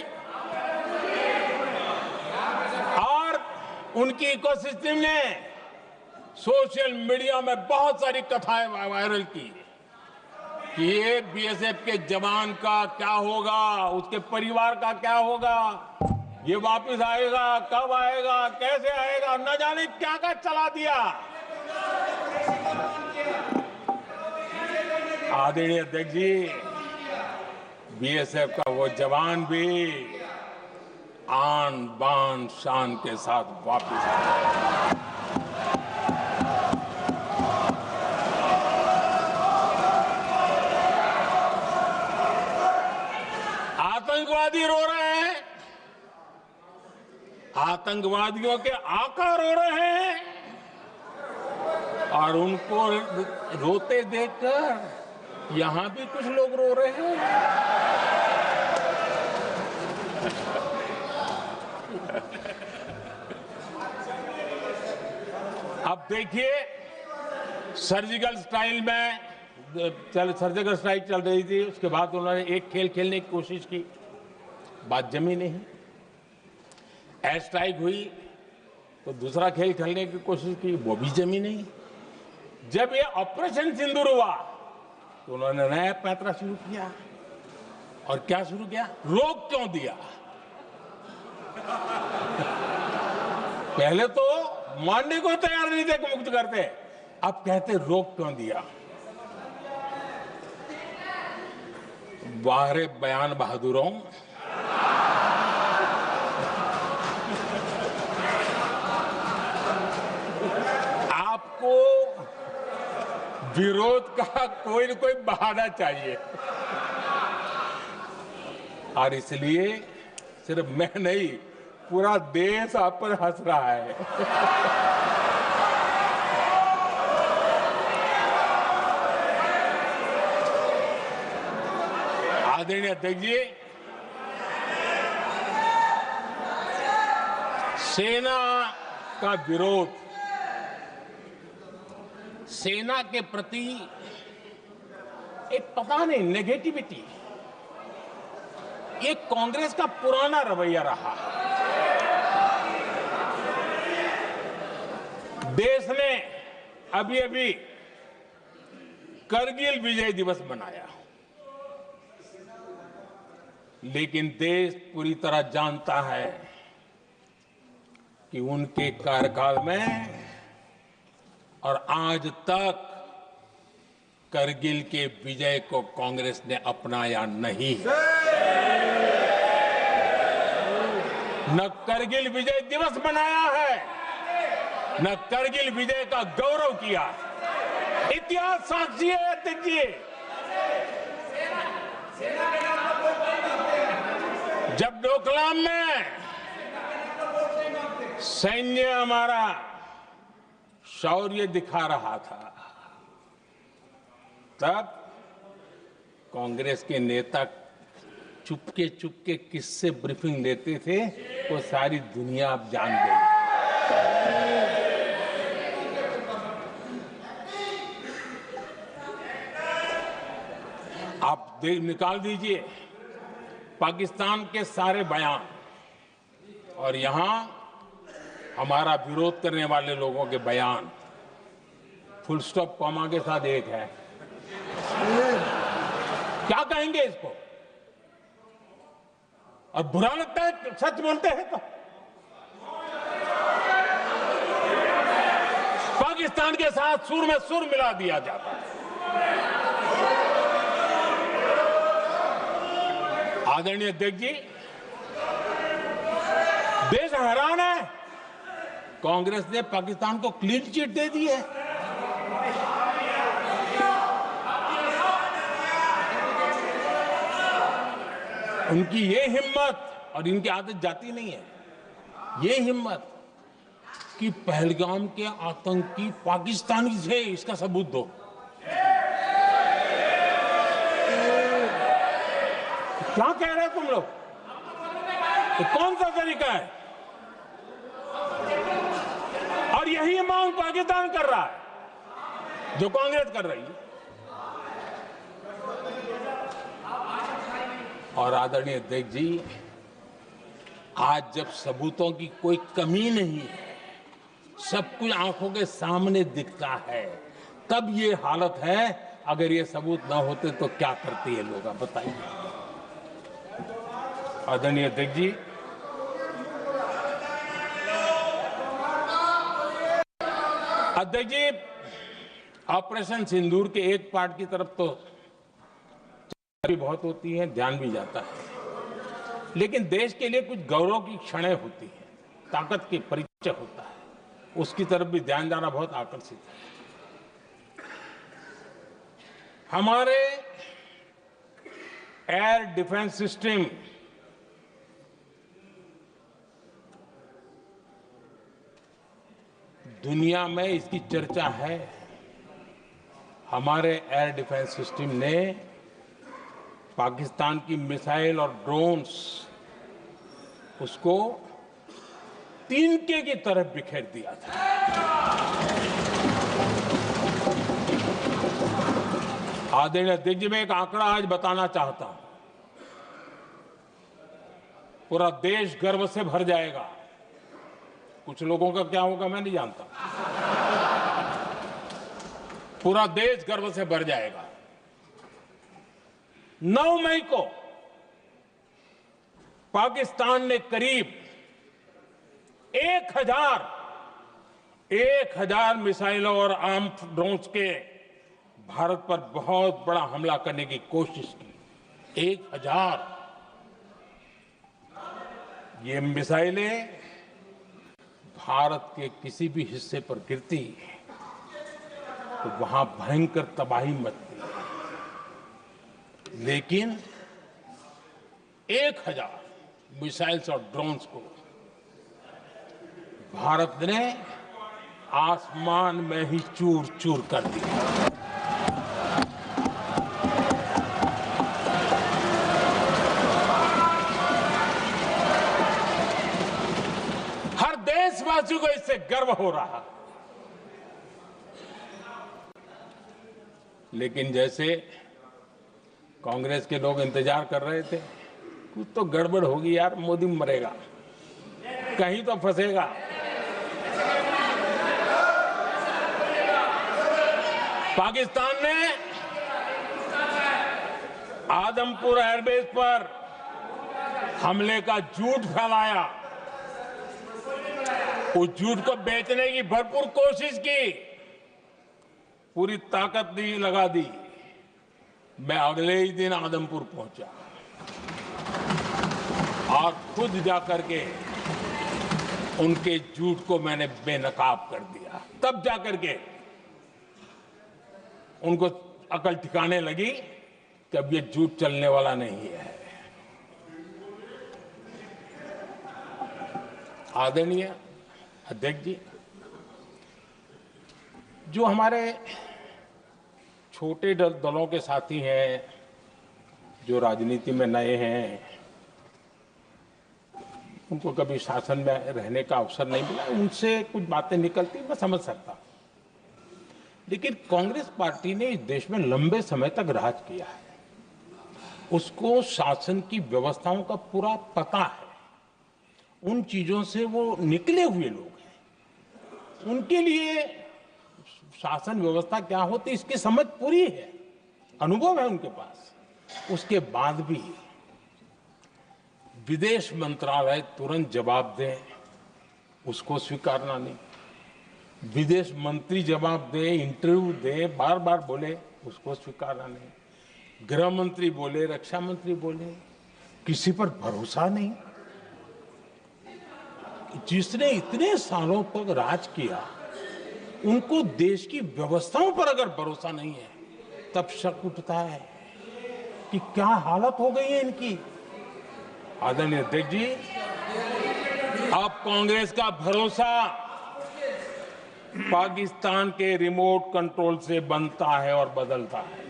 और उनकी इकोसिस्टम ने सोशल मीडिया में बहुत सारी कथाएं वायरल की कि ये बीएसएफ के जवान का क्या होगा, उसके परिवार का क्या होगा, ये वापस आएगा, कब आएगा, कैसे आएगा, न जाने क्या क्या चला दिया। आदरणीय अध्यक्ष जी, बीएसएफ का वो जवान भी आन बान शान के साथ वापस आया। आतंकवादी रो रहे हैं, आतंकवादियों के आका रो रहे हैं, और उनको रोते देखकर यहां भी कुछ लोग रो रहे हैं। अब देखिए, सर्जिकल स्ट्राइक चल रही थी, उसके बाद उन्होंने एक खेल खेलने की कोशिश की, बात जमी नहीं। एयर स्ट्राइक हुई तो दूसरा खेल खेलने की कोशिश की, वो भी जमी नहीं। जब ये ऑपरेशन सिंदूर हुआ तो उन्होंने नया पैंतरा शुरू किया। और क्या शुरू किया? रोक क्यों दिया? पहले तो मानने को तैयार नहीं थे कि मुक्त करते, अब कहते रोक क्यों दिया। बाहरे बयान बहादुरों, आपको विरोध का कोई न कोई बहाना चाहिए, और इसलिए सिर्फ मैं नहीं, पूरा देश आप पर हंस रहा है। आदरणीय अध्यक्ष जी, सेना का विरोध, सेना के प्रति एक पता नहीं नेगेटिविटी, ये कांग्रेस का पुराना रवैया रहा है। देश ने अभी अभी करगिल विजय दिवस मनाया, लेकिन देश पूरी तरह जानता है कि उनके कार्यकाल में और आज तक करगिल के विजय को कांग्रेस ने अपनाया नहीं है। न करगिल विजय दिवस मनाया है, न करगिल विजय का गौरव किया। इतिहास साक्षी है अध्यक्ष जी। जब डोकलाम में सैन्य हमारा शौर्य दिखा रहा था, तब कांग्रेस के नेता चुपके चुपके किससे ब्रीफिंग लेते थे, वो सारी दुनिया अब जान गई। आप निकाल दीजिए पाकिस्तान के सारे बयान, और यहां हमारा विरोध करने वाले लोगों के बयान, फुल स्टॉप कॉमा के साथ एक है। क्या कहेंगे इसको? और बुरा लगता है सच बोलते हैं तो। पाकिस्तान के साथ सुर में सुर मिला दिया जाता है। आदरणीय अध्यक्ष जी, देश हैरान है, कांग्रेस ने पाकिस्तान को क्लीन चिट दे दी है। उनकी ये हिम्मत, और इनकी आदत जाती नहीं है, ये हिम्मत कि पहलगाम के आतंकी पाकिस्तानी थे, इसका सबूत दो। क्या कह रहे हो तुम लोग? तो कौन सा तरीका है? और यही मांग पाकिस्तान कर रहा है जो कांग्रेस कर रही है। और आदरणीय अध्यक्ष जी, आज जब सबूतों की कोई कमी नहीं है, सब कुछ आंखों के सामने दिखता है, तब ये हालत है। अगर ये सबूत ना होते तो क्या करते हैं लोग, आप बताइए। आदरणीय अध्यक्ष जी, अध्यक्ष जी, ऑपरेशन सिंदूर के एक पार्ट की तरफ तो भी बहुत होती है, ध्यान भी जाता है, लेकिन देश के लिए कुछ गौरव की क्षणें होती है, ताकत के परिचय होता है, उसकी तरफ भी ध्यान जाना बहुत आकर्षित है। हमारे एयर डिफेंस सिस्टम दुनिया में इसकी चर्चा है। हमारे एयर डिफेंस सिस्टम ने पाकिस्तान की मिसाइल और ड्रोन्स उसको तिनके की तरफ बिखेर दिया था। आदरणीय अध्यक्ष जी, मैं एक आंकड़ा आज बताना चाहता हूं, पूरा देश गर्व से भर जाएगा। कुछ लोगों का क्या होगा मैं नहीं जानता, पूरा देश गर्व से भर जाएगा। 9 मई को पाकिस्तान ने करीब 1000 मिसाइलों और आर्म ड्रोन्स के भारत पर बहुत बड़ा हमला करने की कोशिश की। 1000 ये मिसाइलें भारत के किसी भी हिस्से पर गिरती तो वहां भयंकर तबाही मचती, लेकिन 1000 मिसाइल्स और ड्रोन्स को भारत ने आसमान में ही चूर चूर कर दिया। हर देशवासी को इससे गर्व हो रहा। लेकिन जैसे कांग्रेस के लोग इंतजार कर रहे थे, कुछ तो गड़बड़ होगी यार, मोदी मरेगा, कहीं तो फंसेगा। पाकिस्तान ने आदमपुर एयरबेस पर हमले का झूठ फैलाया, उस झूठ को बेचने की भरपूर कोशिश की, पूरी ताकत दी लगा दी। मैं अगले ही दिन आदमपुर पहुंचा और खुद जाकर के उनके झूठ को मैंने बेनकाब कर दिया। तब जाकर के उनको अकल ठिकाने लगी कि अब ये झूठ चलने वाला नहीं है। आदरणीय अध्यक्ष जी, जो हमारे छोटे दलों के साथी हैं, जो राजनीति में नए हैं, उनको कभी शासन में रहने का अवसर नहीं मिला, उनसे कुछ बातें निकलती मैं समझ सकता हूं। लेकिन कांग्रेस पार्टी ने इस देश में लंबे समय तक राज किया है, उसको शासन की व्यवस्थाओं का पूरा पता है, उन चीजों से वो निकले हुए लोग हैं, उनके लिए शासन व्यवस्था क्या होती इसकी समझ पूरी है, अनुभव है उनके पास। उसके बाद भी विदेश मंत्रालय तुरंत जवाब दे, उसको स्वीकारना नहीं। विदेश मंत्री जवाब दे, इंटरव्यू दे, बार बार बोले, उसको स्वीकारना नहीं। गृह मंत्री बोले, रक्षा मंत्री बोले, किसी पर भरोसा नहीं। जिसने इतने सालों तक राज किया, उनको देश की व्यवस्थाओं पर अगर भरोसा नहीं है, तब शक उठता है कि क्या हालत हो गई है इनकी। आदरणीय अध्यक्ष जी, अब कांग्रेस का भरोसा पाकिस्तान के रिमोट कंट्रोल से बनता है और बदलता है।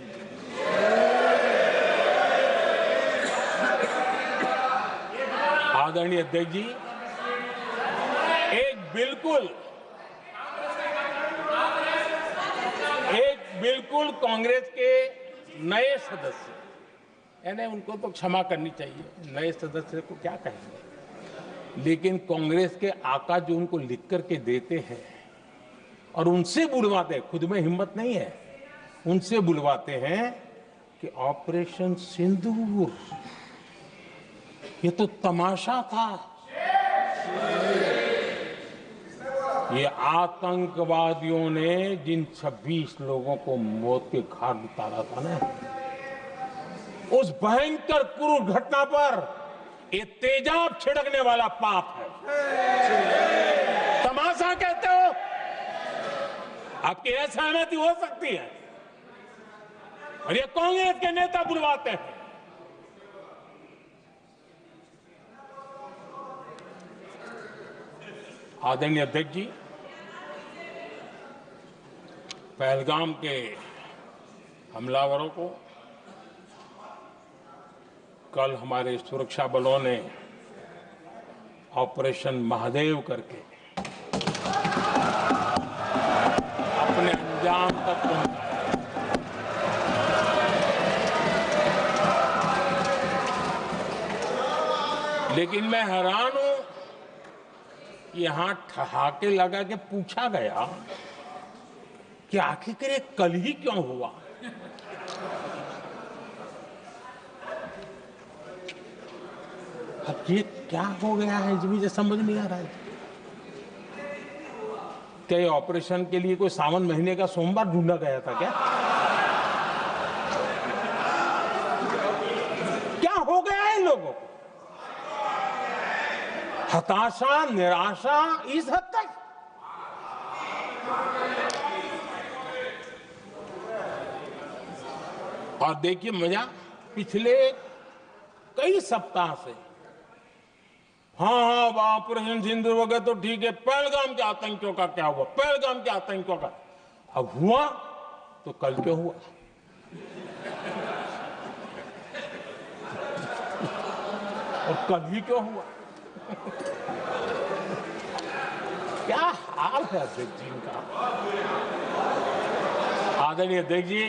आदरणीय अध्यक्ष जी, एक बिल्कुल कांग्रेस के नए सदस्य, यानी उनको तो क्षमा करनी चाहिए, नए सदस्य को क्या कहेंगे, लेकिन कांग्रेस के आका जो उनको लिख करके देते हैं और उनसे बुलवाते हैं, खुद में हिम्मत नहीं है, उनसे बुलवाते हैं कि ऑपरेशन सिंदूर ये तो तमाशा था, ये आतंकवादियों ने जिन 26 लोगों को मौत के घाट उतारा था ना, उस भयंकर क्रूर घटना पर ये तेजाब छिड़कने वाला पाप है। तमाशा कहते हो? आपकी असहमति हो सकती है, और ये कांग्रेस के नेता बुलवाते हैं। आदरणीय अध्यक्ष जी, पहलगाम के हमलावरों को कल हमारे सुरक्षा बलों ने ऑपरेशन महादेव करके अपने अंजाम तक पहुंचाया। लेकिन मैं हैरान हूं कि यहां ठहाके लगा के पूछा गया कि आखिर ये कल ही क्यों हुआ। अब ये क्या हो गया है मुझे समझ नहीं आ रहा है। क्या ये ऑपरेशन के लिए कोई सावन महीने का सोमवार ढूंढा गया था क्या? क्या हो गया है लोगों को? हताशा, निराशा इस हद तक। और देखिए मजा, पिछले कई सप्ताह से हाँ ऑपरेशन सिंदूर हो गया तो ठीक है, पहलगाम के आतंकियों का क्या हुआ, पहलगाम के आतंकियों का। अब हुआ तो कल क्यों हुआ? और कल ही क्यों हुआ? क्या हाल है अध्यक्ष जी का। आदरणीय अध्यक्ष जी,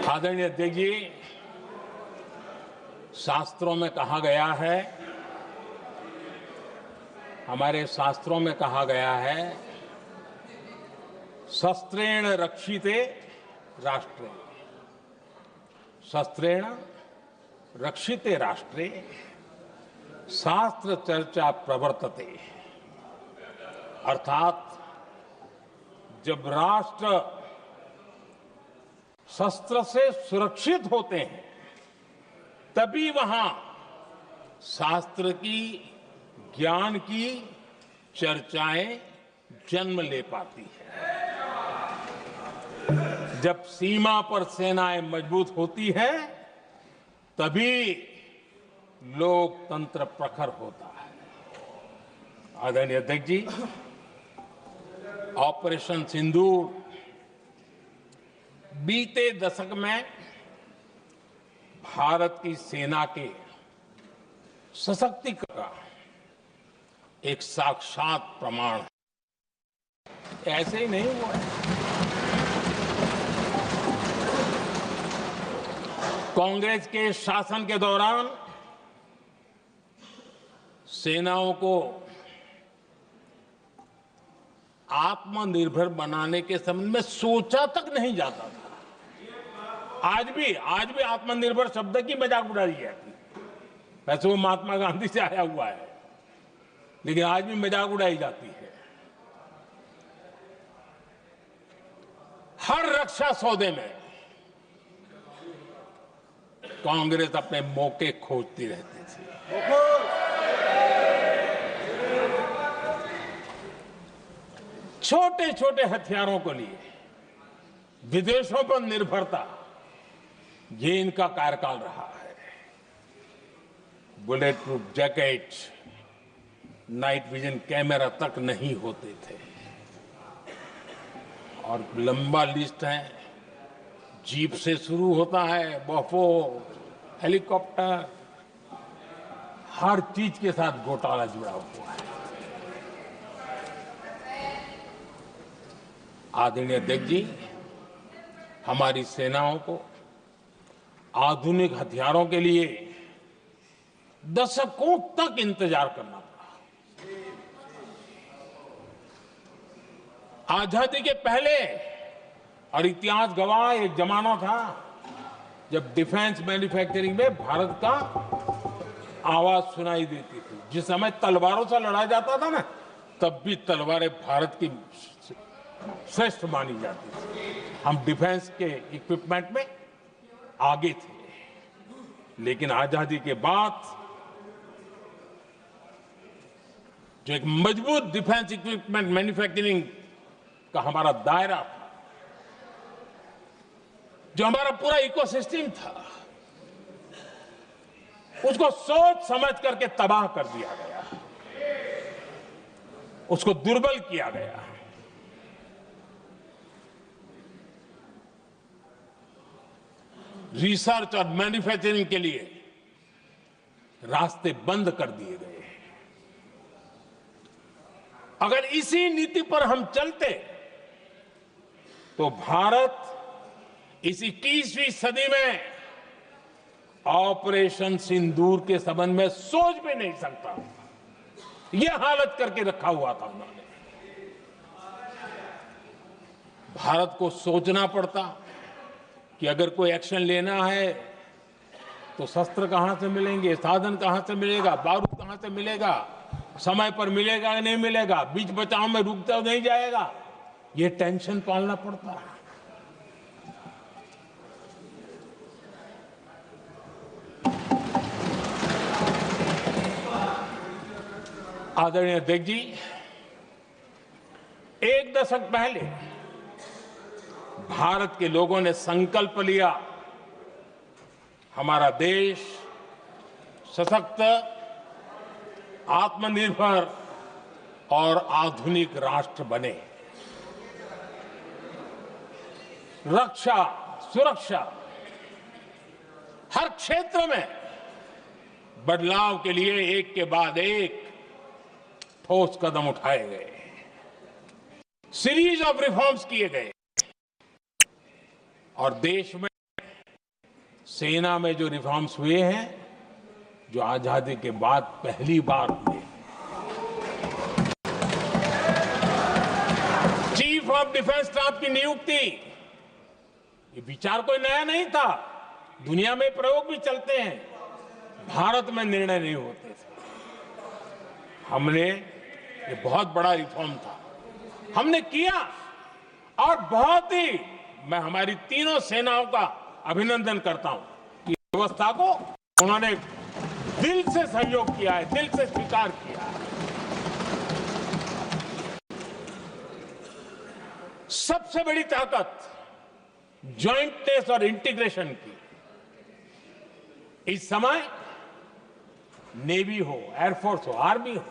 आदरणीय अध्यक्ष जी, शास्त्रों में कहा गया है, हमारे शास्त्रों में कहा गया है, शस्त्रेण रक्षिते राष्ट्रे, शस्त्रेण रक्षिते राष्ट्रे शास्त्र चर्चा प्रवर्तते। अर्थात जब राष्ट्र शस्त्र से सुरक्षित होते हैं तभी वहां शास्त्र की, ज्ञान की चर्चाएं जन्म ले पाती है। जब सीमा पर सेनाएं मजबूत होती है तभी लोकतंत्र प्रखर होता है। आदरणीय अध्यक्ष जी, ऑपरेशन सिंदूर बीते दशक में भारत की सेना के सशक्तिकरण का एक साक्षात प्रमाण है। ऐसे ही नहीं हुआ है। कांग्रेस के शासन के दौरान सेनाओं को आत्मनिर्भर बनाने के संबंध में सोचा तक नहीं जाता था। आज भी आत्मनिर्भर शब्द की मजाक उड़ाई जाती है। वैसे वो महात्मा गांधी से आया हुआ है, लेकिन आज भी मजाक उड़ाई जाती है। हर रक्षा सौदे में कांग्रेस अपने मौके खोजती रहती थी। छोटे छोटे हथियारों को लिए विदेशों पर निर्भरता, ये इनका कार्यकाल रहा है। Bullet proof jacket, night vision camera तक नहीं होते थे। और लंबा लिस्ट है, जीप से शुरू होता है, बफोर, हेलीकॉप्टर, हर चीज के साथ घोटाला जुड़ा हुआ है। आदरणीय अध्यक्ष जी, हमारी सेनाओं को आधुनिक हथियारों के लिए दशकों तक इंतजार करना पड़ा। आजादी के पहले, और इतिहास गवाह, एक जमाना था जब डिफेंस मैन्युफैक्चरिंग में भारत का आवाज सुनाई देती थी। जिस समय तलवारों से लड़ा जाता था ना, तब भी तलवारें भारत की श्रेष्ठ मानी जाती थी। हम डिफेंस के इक्विपमेंट में आगे थे। लेकिन आजादी के बाद जो एक मजबूत डिफेंस इक्विपमेंट मैन्युफैक्चरिंग का हमारा दायरा था, जो हमारा पूरा इकोसिस्टम था, उसको सोच समझ करके तबाह कर दिया गया। उसको दुर्बल किया गया। रिसर्च और मैन्युफैक्चरिंग के लिए रास्ते बंद कर दिए गए। अगर इसी नीति पर हम चलते तो भारत इस 21वीं सदी में ऑपरेशन सिंदूर के संबंध में सोच भी नहीं सकता। यह हालत करके रखा हुआ था उन्होंने। भारत को सोचना पड़ता कि अगर कोई एक्शन लेना है तो शस्त्र कहां से मिलेंगे, साधन कहां से मिलेगा, बारूद कहां से मिलेगा, समय पर मिलेगा या नहीं मिलेगा, बीच बचाव में रुक तो नहीं जाएगा, ये टेंशन पालना पड़ता है। आदरणीय अध्यक्ष जी, एक दशक पहले भारत के लोगों ने संकल्प लिया, हमारा देश सशक्त, आत्मनिर्भर और आधुनिक राष्ट्र बने। रक्षा, सुरक्षा, हर क्षेत्र में बदलाव के लिए एक के बाद एक ठोस कदम उठाए गए, सीरीज ऑफ रिफॉर्म्स किए गए और देश में सेना में जो रिफॉर्म्स हुए हैं, जो आजादी के बाद पहली बार हुए। चीफ ऑफ डिफेंस स्टाफ की नियुक्ति, ये विचार कोई नया नहीं था, दुनिया में प्रयोग भी चलते हैं, भारत में निर्णय नहीं होते थे। हमने, ये बहुत बड़ा रिफॉर्म था, हमने किया और बहुत ही, मैं हमारी तीनों सेनाओं का अभिनंदन करता हूं कि व्यवस्था को उन्होंने दिल से सहयोग किया है, दिल से स्वीकार किया है। सबसे बड़ी ताकत ज्वाइंटनेस और इंटीग्रेशन की। इस समय नेवी हो, एयरफोर्स हो, आर्मी हो,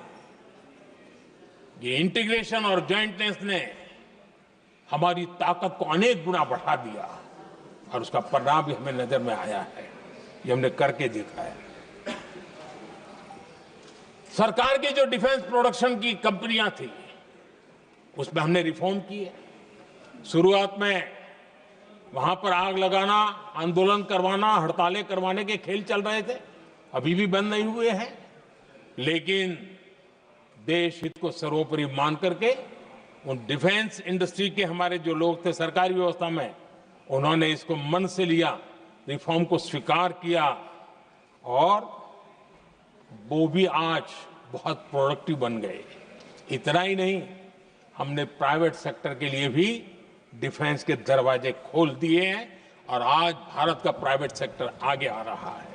ये इंटीग्रेशन और ज्वाइंटनेस ने हमारी ताकत को अनेक गुना बढ़ा दिया और उसका परिणाम भी हमें नजर में आया है, ये हमने करके दिखाया है। सरकार की जो डिफेंस प्रोडक्शन की कंपनियां थी, उसमें हमने रिफॉर्म किए। शुरुआत में वहां पर आग लगाना, आंदोलन करवाना, हड़तालें करवाने के खेल चल रहे थे, अभी भी बंद नहीं हुए हैं, लेकिन देश हित को सर्वोपरि मान करके उन डिफेंस इंडस्ट्री के हमारे जो लोग थे सरकारी व्यवस्था में, उन्होंने इसको मन से लिया, रिफॉर्म को स्वीकार किया और वो भी आज बहुत प्रोडक्टिव बन गए। इतना ही नहीं, हमने प्राइवेट सेक्टर के लिए भी डिफेंस के दरवाजे खोल दिए हैं और आज भारत का प्राइवेट सेक्टर आगे आ रहा है।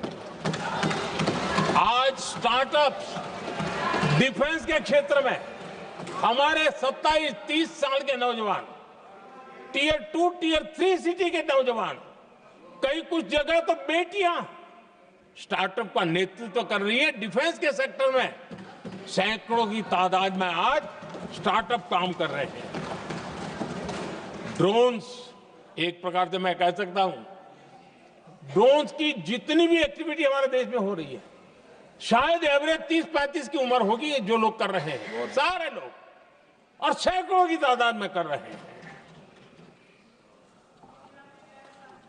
आज स्टार्टअप्स डिफेंस के क्षेत्र में हमारे 27-30 साल के नौजवान, टियर 2, टियर 3 सिटी के नौजवान, कई कुछ जगह तो बेटियां स्टार्टअप का नेतृत्व कर रही है। डिफेंस के सेक्टर में सैकड़ों की तादाद में आज स्टार्टअप काम कर रहे हैं। ड्रोन्स, एक प्रकार से मैं कह सकता हूं, ड्रोन्स की जितनी भी एक्टिविटी हमारे देश में हो रही है, शायद एवरेज 30-35 की उम्र होगी जो लोग कर रहे हैं, सारे लोग, और सैकड़ों की तादाद में कर रहे हैं।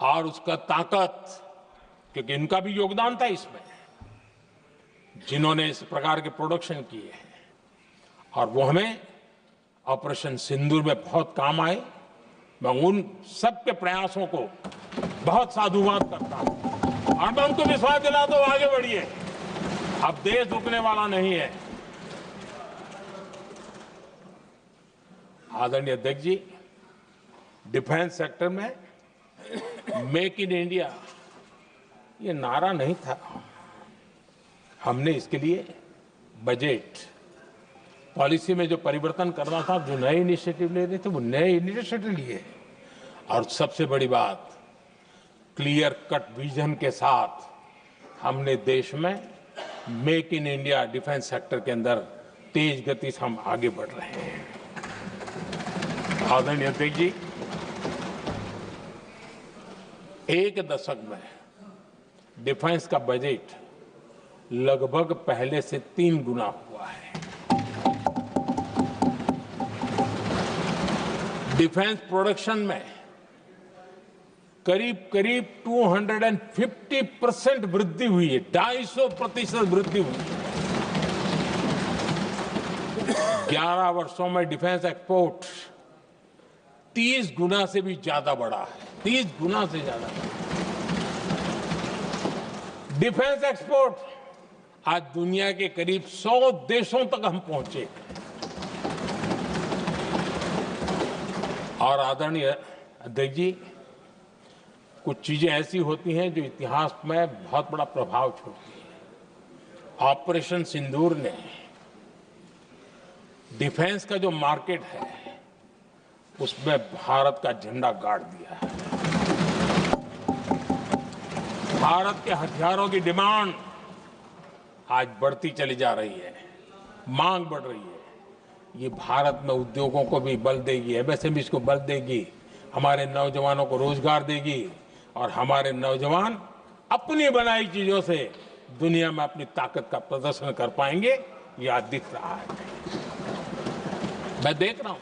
और उसका ताकत, क्योंकि इनका भी योगदान था इसमें, जिन्होंने इस प्रकार के प्रोडक्शन किए हैं, और वो हमें ऑपरेशन सिंदूर में बहुत काम आए। मैं उन सबके प्रयासों को बहुत साधुवाद करता हूं और मैं उनको विश्वास दिलाता हूं, आगे बढ़िए, अब देश रुकने वाला नहीं है। आदरणीय अध्यक्ष जी, डिफेंस सेक्टर में मेक इन इंडिया ये नारा नहीं था, हमने इसके लिए बजट पॉलिसी में जो परिवर्तन करना था, जो नए इनिशिएटिव ले रहे थे, वो नए इनिशिएटिव लिए। और सबसे बड़ी बात, क्लियर कट विजन के साथ हमने देश में make in India defence sector के अंदर तेज गति से हम आगे बढ़ रहे हैं। आदरणीय अध्यक्ष जी, एक दशक में डिफेंस का बजट लगभग पहले से 3 गुना हुआ है। डिफेंस प्रोडक्शन में करीब 250% वृद्धि हुई है, 250% वृद्धि हुई है। 11 वर्षों में डिफेंस एक्सपोर्ट 30 गुना से भी ज्यादा बढ़ा है, 30 गुना से ज्यादा। डिफेंस एक्सपोर्ट आज दुनिया के करीब 100 देशों तक हम पहुंचे। और आदरणीय अध्यक्ष जी, कुछ चीजें ऐसी होती हैं जो इतिहास में बहुत बड़ा प्रभाव छोड़ती हैं। ऑपरेशन सिंदूर ने डिफेंस का जो मार्केट है उसमें भारत का झंडा गाड़ दिया है। भारत के हथियारों की डिमांड आज बढ़ती चली जा रही है, मांग बढ़ रही है। ये भारत में उद्योगों को भी बल देगी, एमएसएमई को बल देगी, हमारे नौजवानों को रोजगार देगी और हमारे नौजवान अपनी बनाई चीजों से दुनिया में अपनी ताकत का प्रदर्शन कर पाएंगे। ये आज दिख रहा है, मैं देख रहा हूं।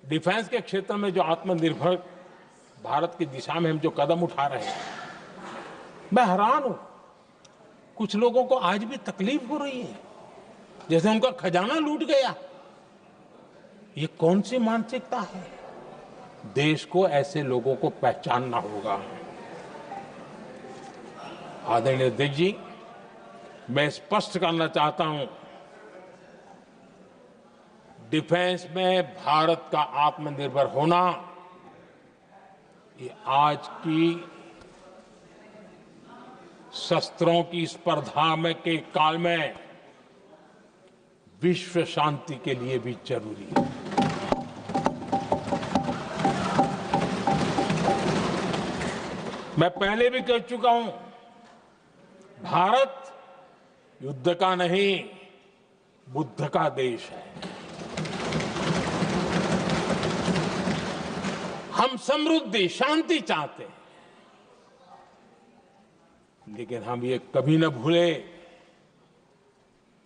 डिफेंस के क्षेत्र में जो आत्मनिर्भर भारत की दिशा में हम जो कदम उठा रहे हैं, मैं हैरान हूं। कुछ लोगों को आज भी तकलीफ हो रही है, जैसे उनका खजाना लूट गया। ये कौन सी मानसिकता है? देश को ऐसे लोगों को पहचानना होगा। आदरणीय अध्यक्ष जी, मैं स्पष्ट करना चाहता हूं, डिफेंस में भारत का आत्मनिर्भर होना ये आज की शस्त्रों की स्पर्धा में के काल में विश्व शांति के लिए भी जरूरी है। मैं पहले भी कह चुका हूं, भारत युद्ध का नहीं बुद्ध का देश है। हम समृद्धि शांति चाहते हैं, लेकिन हम ये कभी न भूले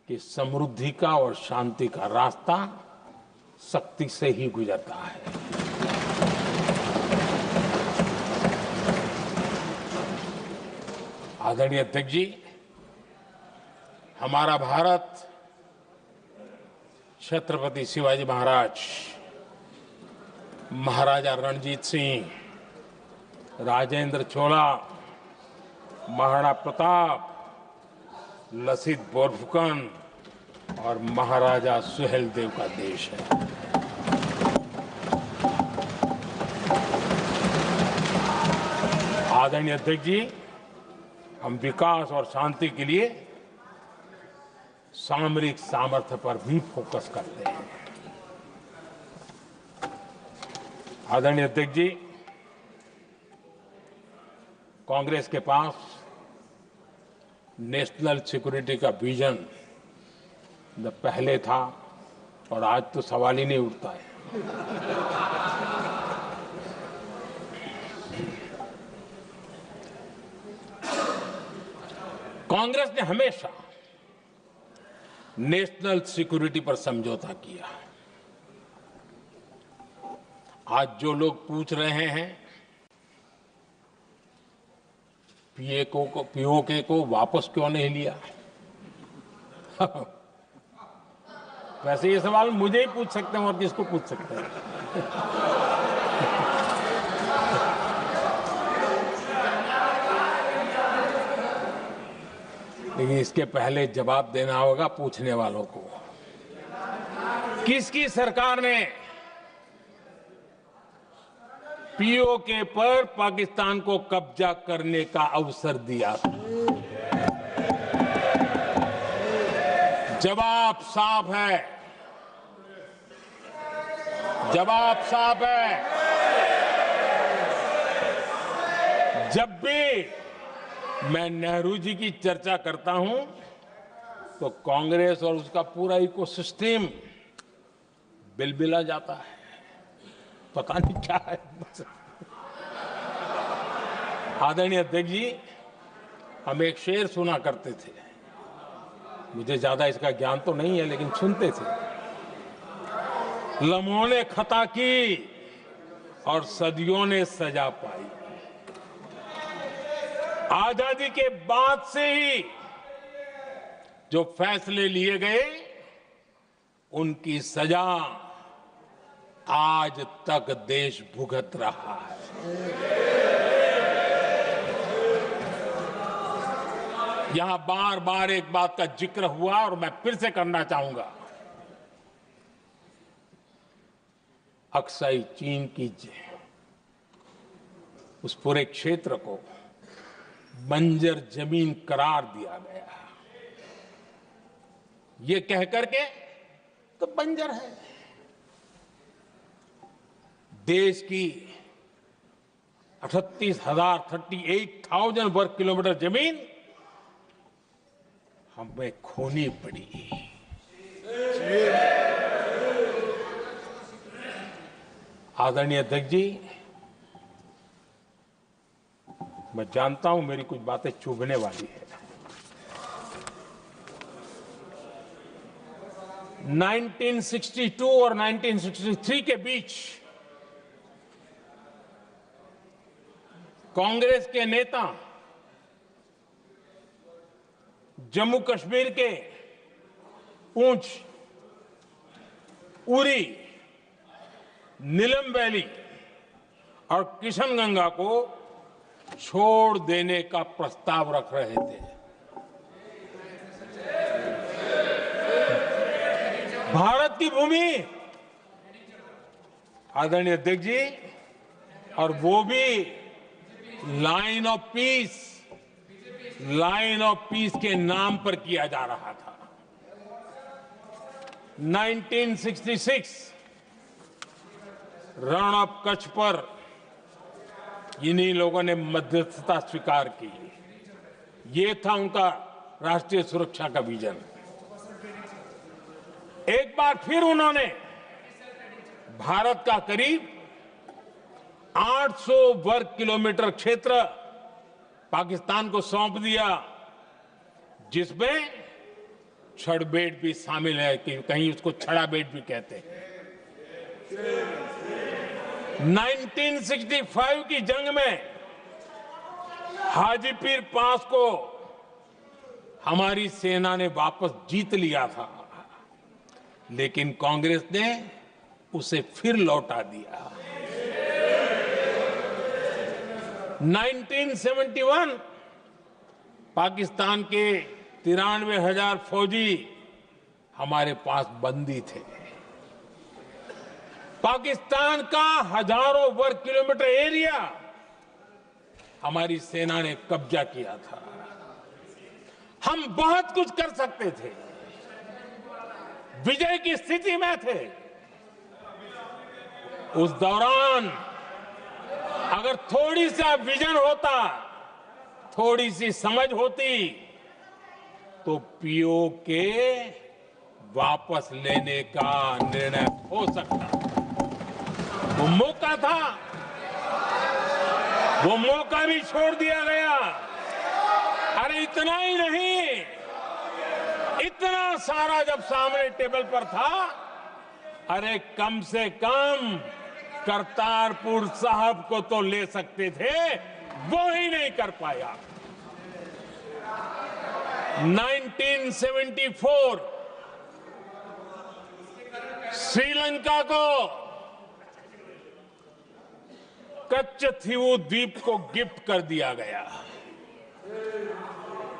कि समृद्धि का और शांति का रास्ता शक्ति से ही गुजरता है। आदरणीय अध्यक्ष जी, हमारा भारत छत्रपति शिवाजी महाराज, महाराजा रणजीत सिंह, राजेंद्र चोला, महाराणा प्रताप, लसित बोरफुकन और महाराजा सुहेलदेव का देश है। आदरणीय अध्यक्ष जी, हम विकास और शांति के लिए सामरिक सामर्थ्य पर भी फोकस करते हैं। आदरणीय अध्यक्ष जी, कांग्रेस के पास नेशनल सिक्योरिटी का विजन न पहले था और आज तो सवाल ही नहीं उठता है। कांग्रेस ने हमेशा नेशनल सिक्योरिटी पर समझौता किया। आज जो लोग पूछ रहे हैं पीओके को वापस क्यों नहीं लिया, वैसे ये सवाल मुझे ही पूछ सकते हैं और किसको पूछ सकते हैं। लेकिन इसके पहले जवाब देना होगा पूछने वालों को। किसकी सरकार ने पीओके पर पाकिस्तान को कब्जा करने का अवसर दिया? जवाब साफ है, जवाब साफ है। जब भी मैं नेहरू जी की चर्चा करता हूं तो कांग्रेस और उसका पूरा इकोसिस्टम बिलबिला जाता है। पता नहीं क्या है। आदरणीय अध्यक्ष जी, हम एक शेर सुना करते थे, मुझे ज्यादा इसका ज्ञान तो नहीं है लेकिन सुनते थे। लम्हों ने खता की और सदियों ने सजा पाई। आजादी के बाद से ही जो फैसले लिए गए उनकी सजा आज तक देश भुगत रहा है। यहां बार बार एक बात का जिक्र हुआ और मैं फिर से करना चाहूंगा। अक्साई चीन की उस पूरे क्षेत्र को बंजर जमीन करार दिया गया, ये कह करके तो बंजर है। देश की 38,000 वर्ग किलोमीटर जमीन हमें खोनी पड़ी। आदरणीय अध्यक्ष जी, मैं जानता हूं मेरी कुछ बातें चुभने वाली है। 1962 और 1963 के बीच कांग्रेस के नेता जम्मू कश्मीर के पूंछ, उरी, नीलम वैली और किशनगंगा को छोड़ देने का प्रस्ताव रख रहे थे। भारत की भूमि, आदरणीय अध्यक्ष जी, और वो भी लाइन ऑफ पीस के नाम पर किया जा रहा था। 1966 रण ऑफ कच्छ पर इन्हीं लोगों ने मध्यस्थता स्वीकार की। ये था उनका राष्ट्रीय सुरक्षा का विजन। एक बार फिर उन्होंने भारत का करीब 800 वर्ग किलोमीटर क्षेत्र पाकिस्तान को सौंप दिया, जिसमें छड़बेट भी शामिल है, कि कहीं उसको छड़ाबेट भी कहते हैं। 1965 की जंग में हाजीपीर पास को हमारी सेना ने वापस जीत लिया था, लेकिन कांग्रेस ने उसे फिर लौटा दिया। 1971 पाकिस्तान के 93,000 फौजी हमारे पास बंदी थे। पाकिस्तान का हजारों वर्ग किलोमीटर एरिया हमारी सेना ने कब्जा किया था। हम बहुत कुछ कर सकते थे, विजय की स्थिति में थे। उस दौरान अगर थोड़ी सा विजन होता, थोड़ी सी समझ होती, तो पीओके वापस लेने का निर्णय हो सकता। वो मौका था, वो मौका भी छोड़ दिया गया। अरे इतना ही नहीं, इतना सारा जब सामने टेबल पर था, अरे कम से कम करतारपुर साहब को तो ले सकते थे, वो ही नहीं कर पाया। 1974 श्रीलंका को कच्चथीवू द्वीप को गिफ्ट कर दिया गया।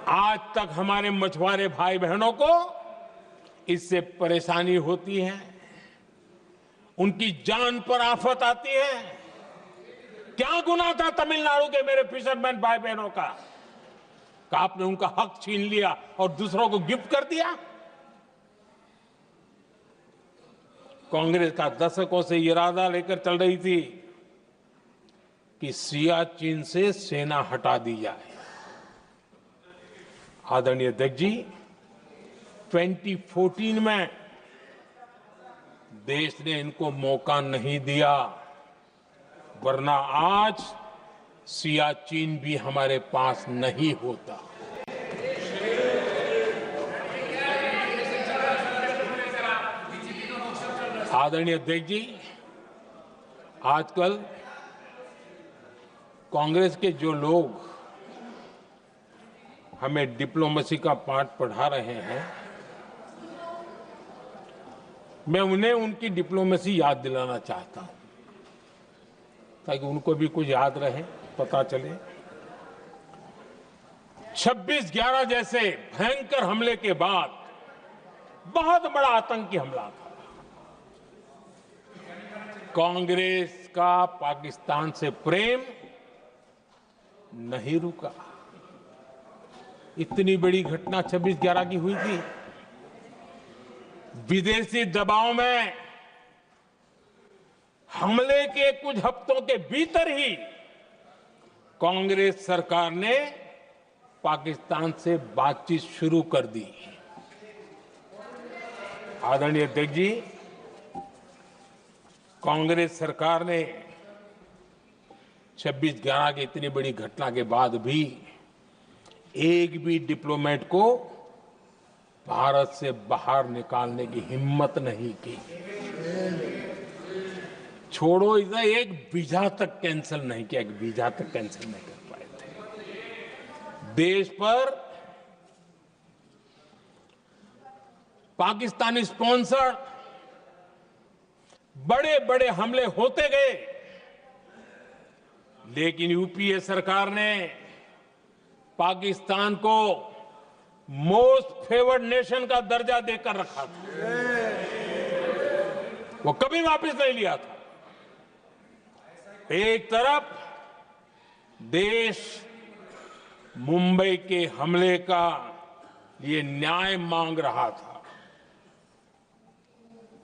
आज तक हमारे मछुआरे भाई बहनों को इससे परेशानी होती है, उनकी जान पर आफत आती है। क्या गुनाह था तमिलनाडु के मेरे फिशरमैन भाई बहनों का, कि आपने उनका हक छीन लिया और दूसरों को गिफ्ट कर दिया? कांग्रेस का दशकों से इरादा लेकर चल रही थी कि सियाचिन से सेना हटा दी जाए। आदरणीय अध्यक्ष जी, 2014 में देश ने इनको मौका नहीं दिया, वरना आज सियाचिन भी हमारे पास नहीं होता। आदरणीय अध्यक्ष जी, आजकल कांग्रेस के जो लोग हमें डिप्लोमेसी का पाठ पढ़ा रहे हैं, मैं उन्हें उनकी डिप्लोमेसी याद दिलाना चाहता हूं, ताकि उनको भी कुछ याद रहे, पता चले। 26/11 जैसे भयंकर हमले के बाद बहुत बड़ा आतंकी हमला था। कांग्रेस का पाकिस्तान से प्रेम नहीं रुका। इतनी बड़ी घटना 26/11 की हुई थी। विदेशी दबाव में हमले के कुछ हफ्तों के भीतर ही कांग्रेस सरकार ने पाकिस्तान से बातचीत शुरू कर दी। आदरणीय अध्यक्ष जी, कांग्रेस सरकार ने 26/11 की इतनी बड़ी घटना के बाद भी एक भी डिप्लोमेट को भारत से बाहर निकालने की हिम्मत नहीं की। छोड़ो इधर, एक वीजा तक कैंसिल नहीं किया, एक वीजा तक कैंसिल नहीं कर पाए थे। देश पर पाकिस्तानी स्पॉन्सर बड़े बड़े हमले होते गए, लेकिन यूपीए सरकार ने पाकिस्तान को मोस्ट फेवर्ड नेशन का दर्जा देकर रखा था। वो कभी वापस नहीं लिया था। एक तरफ देश मुंबई के हमले का ये न्याय मांग रहा था,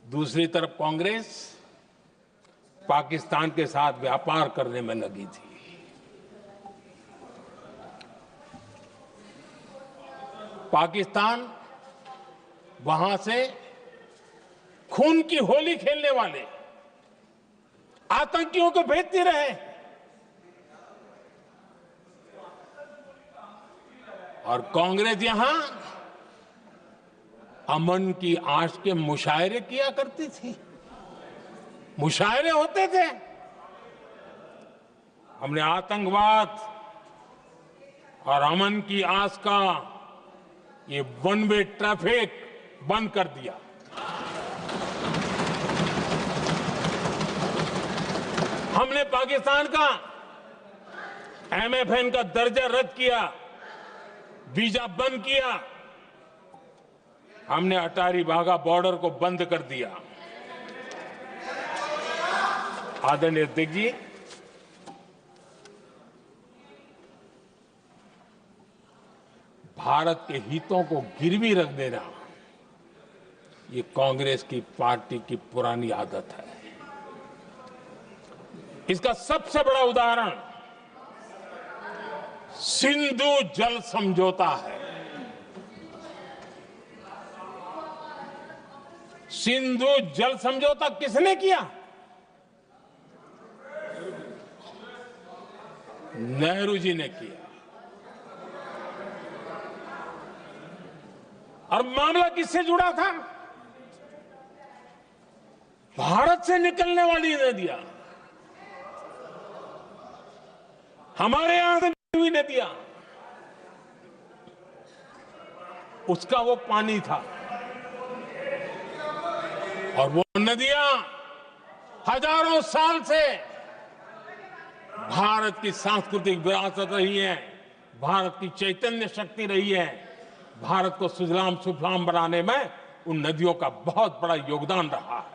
दूसरी तरफ कांग्रेस पाकिस्तान के साथ व्यापार करने में लगी थी। पाकिस्तान वहां से खून की होली खेलने वाले आतंकियों को भेजते रहे, और कांग्रेस यहां अमन की आश के मुशायरे किया करती थी। मुशायरे होते थे। हमने आतंकवाद और अमन की आस का ये वन वे ट्रैफिक बंद कर दिया। हमने पाकिस्तान का MFN का दर्जा रद्द किया, वीजा बंद किया। हमने अटारी वाघा बॉर्डर को बंद कर दिया। आदरणीय अध्यक्ष जी, भारत के हितों को गिरवी रख देना ये कांग्रेस की पार्टी की पुरानी आदत है। इसका सबसे बड़ा उदाहरण सिंधु जल समझौता है। सिंधु जल समझौता किसने किया? नेहरू जी ने किया। और मामला किससे जुड़ा था? भारत से निकलने वाली नदियां, हमारे यहां से निकली हुई नदियां, उसका वो पानी था। और वो नदियां हजारों साल से भारत की सांस्कृतिक विरासत रही है, भारत की चैतन्य शक्ति रही है। भारत को सुजलाम सुफलाम बनाने में उन नदियों का बहुत बड़ा योगदान रहा है।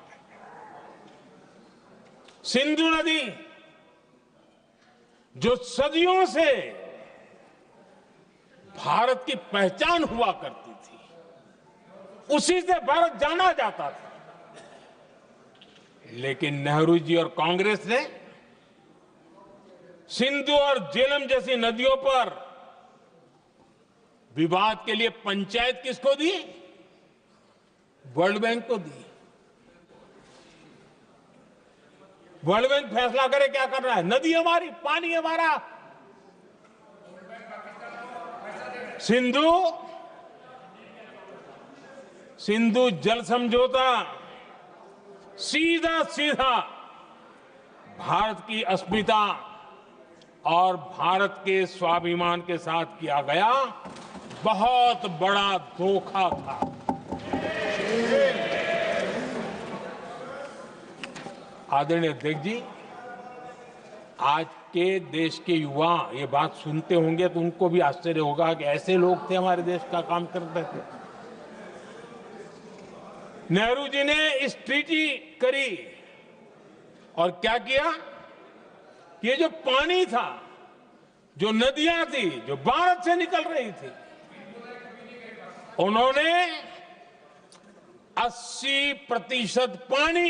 सिंधु नदी जो सदियों से भारत की पहचान हुआ करती थी, उसी से भारत जाना जाता था। लेकिन नेहरू जी और कांग्रेस ने सिंधु और झेलम जैसी नदियों पर विवाद के लिए पंचायत किसको दी? वर्ल्ड बैंक को दी। वर्ल्ड बैंक फैसला करे क्या कर रहा है, नदी हमारी, पानी हमारा। सिंधु जल समझौता सीधा सीधा भारत की अस्मिता और भारत के स्वाभिमान के साथ किया गया बहुत बड़ा धोखा था। आदरणीय अध्यक्ष जी, आज के देश के युवा ये बात सुनते होंगे तो उनको भी आश्चर्य होगा कि ऐसे लोग थे हमारे देश का काम करते थे। नेहरू जी ने इस ट्रीटी करी और क्या किया, ये जो पानी था, जो नदियां थी, जो भारत से निकल रही थी, उन्होंने 80% पानी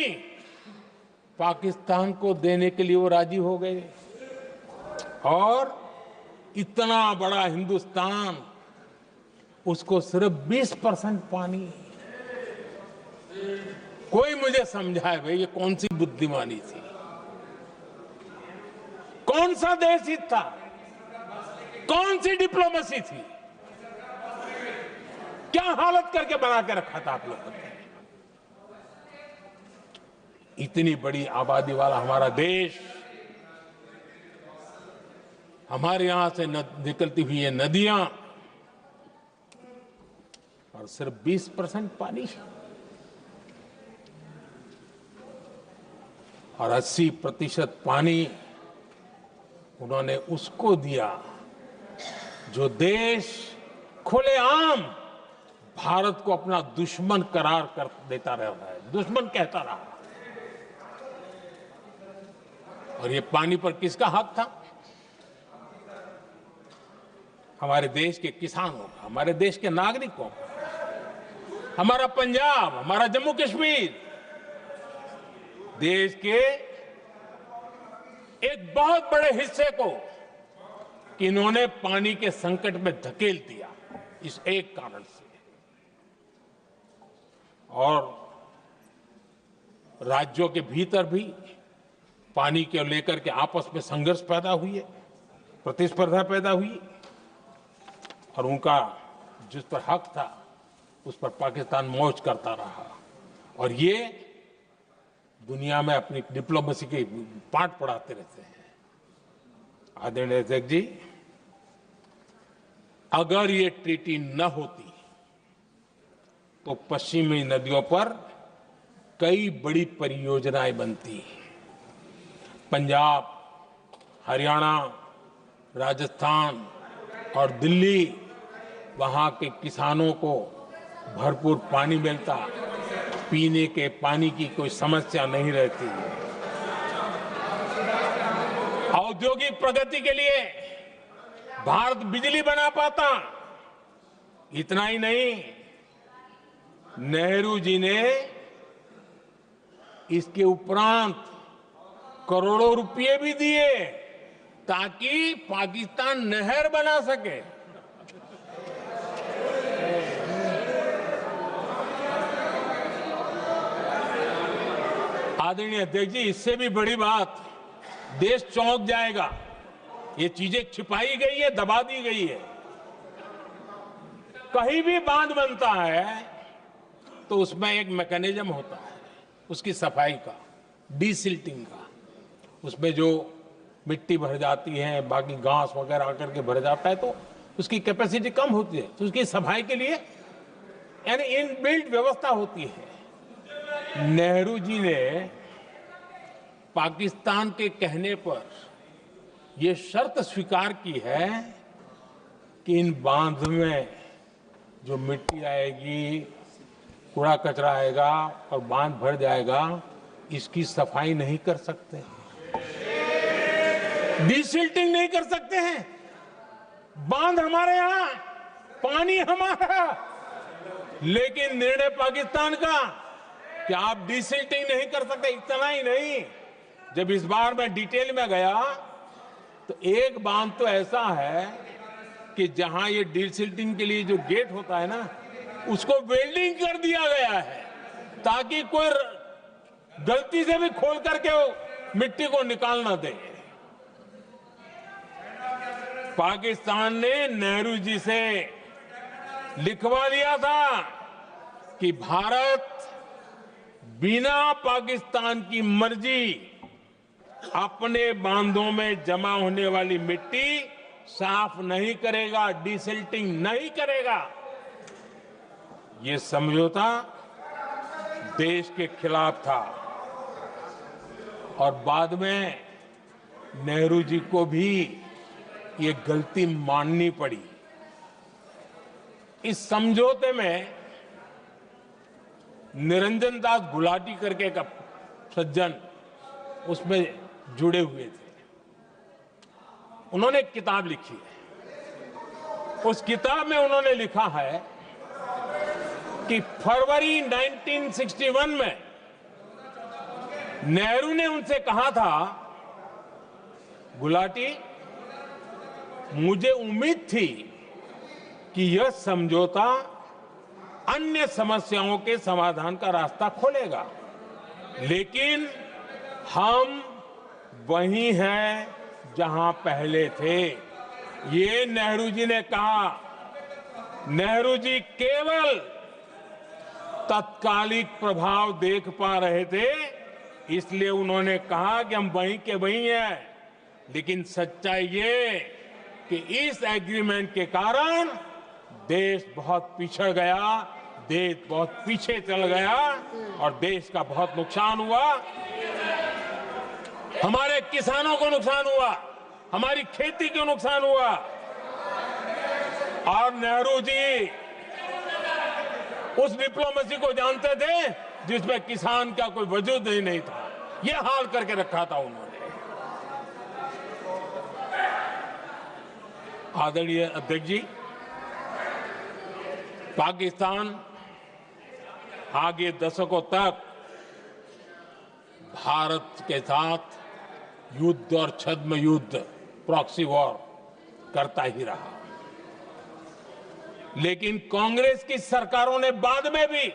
पाकिस्तान को देने के लिए वो राजी हो गए। और इतना बड़ा हिंदुस्तान, उसको सिर्फ 20% पानी। कोई मुझे समझाए भाई ये कौन सी बुद्धिमानी थी, कौन सा देश हित था, कौन सी डिप्लोमेसी थी, क्या हालत करके बना के रखा था आप लोगों ने। इतनी बड़ी आबादी वाला हमारा देश, हमारे यहां से निकलती हुई ये नदियां, और सिर्फ 20% पानी, और 80% पानी उन्होंने उसको दिया जो देश खुलेआम भारत को अपना दुश्मन करार कर देता रहता है, दुश्मन कहता रहा। और ये पानी पर किसका हक था? हमारे देश के किसानों का, हमारे देश के नागरिकों का, हमारा पंजाब, हमारा जम्मू कश्मीर, देश के एक बहुत बड़े हिस्से को कि इन्होंने पानी के संकट में धकेल दिया इस एक कारण से। और राज्यों के भीतर भी पानी को लेकर के आपस में संघर्ष पैदा हुई है, प्रतिस्पर्धा पैदा हुई, और उनका जिस पर हक था उस पर पाकिस्तान मौज करता रहा। और ये दुनिया में अपनी डिप्लोमेसी के पाठ पढ़ाते रहते हैं। आदरणीय अध्यक्ष जी, अगर ये ट्रीटी न होती तो पश्चिमी नदियों पर कई बड़ी परियोजनाएं बनती। पंजाब, हरियाणा, राजस्थान और दिल्ली, वहां के किसानों को भरपूर पानी मिलता, पीने के पानी की कोई समस्या नहीं रहती। औद्योगिक प्रगति के लिए भारत बिजली बना पाता। इतना ही नहीं, नेहरू जी ने इसके उपरांत करोड़ों रुपए भी दिए ताकि पाकिस्तान नहर बना सके। आदरणीय अध्यक्ष जी, इससे भी बड़ी बात, देश चौंक जाएगा। ये चीजें छिपाई गई है, दबा दी गई है। कहीं भी बांध बनता है तो उसमें एक मैकेनिज्म होता है उसकी सफाई का, डीसिल्टिंग का। उसमें जो मिट्टी भर जाती है, बाकी घास वगैरह आकर के भर जाता है तो उसकी कैपेसिटी कम होती है, तो उसकी सफाई के लिए यानी इनबिल्ट व्यवस्था होती है। नेहरू जी ने पाकिस्तान के कहने पर यह शर्त स्वीकार की है कि इन बांध में जो मिट्टी आएगी, कूड़ा कचरा आएगा और बांध भर जाएगा, इसकी सफाई नहीं कर सकते, डीसिल्टिंग नहीं कर सकते हैं। बांध हमारे यहां, पानी हमारा, लेकिन निर्णय पाकिस्तान का कि आप डीसिल्टिंग नहीं कर सकते। इतना ही नहीं, जब इस बार मैं डिटेल में गया तो एक बांध तो ऐसा है कि जहां ये डीसिल्टिंग के लिए जो गेट होता है ना, उसको वेल्डिंग कर दिया गया है ताकि कोई गलती से भी खोल करके वो मिट्टी को निकाल ना दे। पाकिस्तान ने नेहरू जी से लिखवा लिया था कि भारत बिना पाकिस्तान की मर्जी अपने बांधों में जमा होने वाली मिट्टी साफ नहीं करेगा, डिसिल्टिंग नहीं करेगा। ये समझौता देश के खिलाफ था और बाद में नेहरू जी को भी ये गलती माननी पड़ी। इस समझौते में निरंजन दास गुलाटी करके एक सज्जन उसमें जुड़े हुए थे। उन्होंने एक किताब लिखी है। उस किताब में उन्होंने लिखा है कि फरवरी 1961 में नेहरू ने उनसे कहा था, गुलाटी, मुझे उम्मीद थी कि यह समझौता अन्य समस्याओं के समाधान का रास्ता खोलेगा, लेकिन हम वहीं हैं जहां पहले थे। ये नेहरू जी ने कहा। नेहरू जी केवल तत्कालिक प्रभाव देख पा रहे थे, इसलिए उन्होंने कहा कि हम वहीं के वहीं हैं, लेकिन सच्चाई ये कि इस एग्रीमेंट के कारण देश बहुत पिछड़ गया, देश बहुत पीछे चल गया और देश का बहुत नुकसान हुआ। हमारे किसानों को नुकसान हुआ, हमारी खेती को नुकसान हुआ। और नेहरू जी उस डिप्लोमेसी को जानते थे जिसमें किसान का कोई वजूद ही नहीं था। यह हाल करके रखा था उन्होंने। आदरणीय अध्यक्ष जी, पाकिस्तान आगे दशकों तक भारत के साथ युद्ध और छद्म युद्ध, प्रॉक्सी वॉर करता ही रहा, लेकिन कांग्रेस की सरकारों ने बाद में भी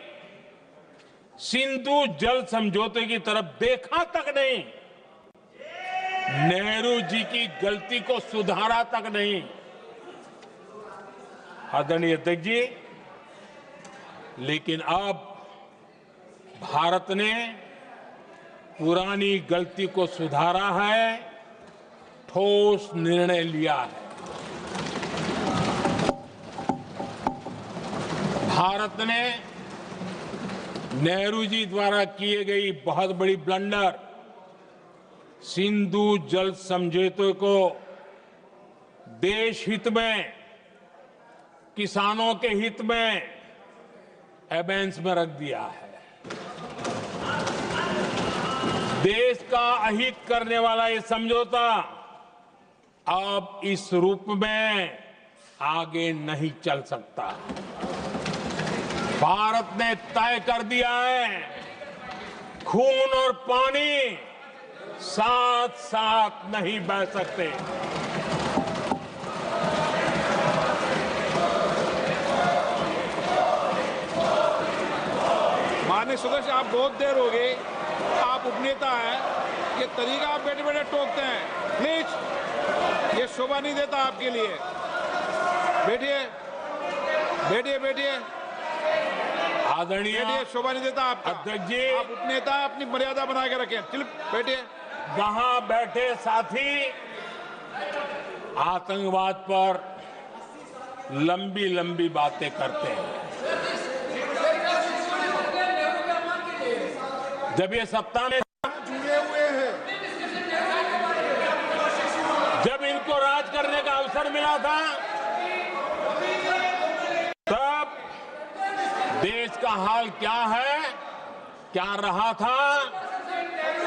सिंधु जल समझौते की तरफ देखा तक नहीं, नेहरू जी की गलती को सुधारा तक नहीं। आदरणीय अध्यक्ष जी, लेकिन अब भारत ने पुरानी गलती को सुधारा है, ठोस निर्णय लिया है। भारत ने नेहरू जी द्वारा किए गई बहुत बड़ी ब्लंडर, सिंधु जल समझौते को देश हित में, किसानों के हित में एबेंस में रख दिया है। देश का अहित करने वाला ये समझौता अब इस रूप में आगे नहीं चल सकता। भारत ने तय कर दिया है, खून और पानी साथ साथ नहीं बह सकते। माननीय सदस्य, आप बहुत देर हो गई, आप उपनेता हैं, ये तरीका आप बैठे बैठे टोकते हैं, प्लीज, ये शोभा नहीं देता आपके लिए। बैठिए बैठिए बैठिए आदरणीय, बैठिए, शोभा नहीं देता आपका। अध्यक्ष जी, आप उपनेता, अपनी मर्यादा बना के रखें। चल बैठिए। वहां बैठे साथी आतंकवाद पर लंबी लंबी बातें करते हैं। जब ये सत्ता में जुड़े हुए हैं, जब इनको राज करने का अवसर मिला था, तब देश का हाल क्या है, क्या रहा था,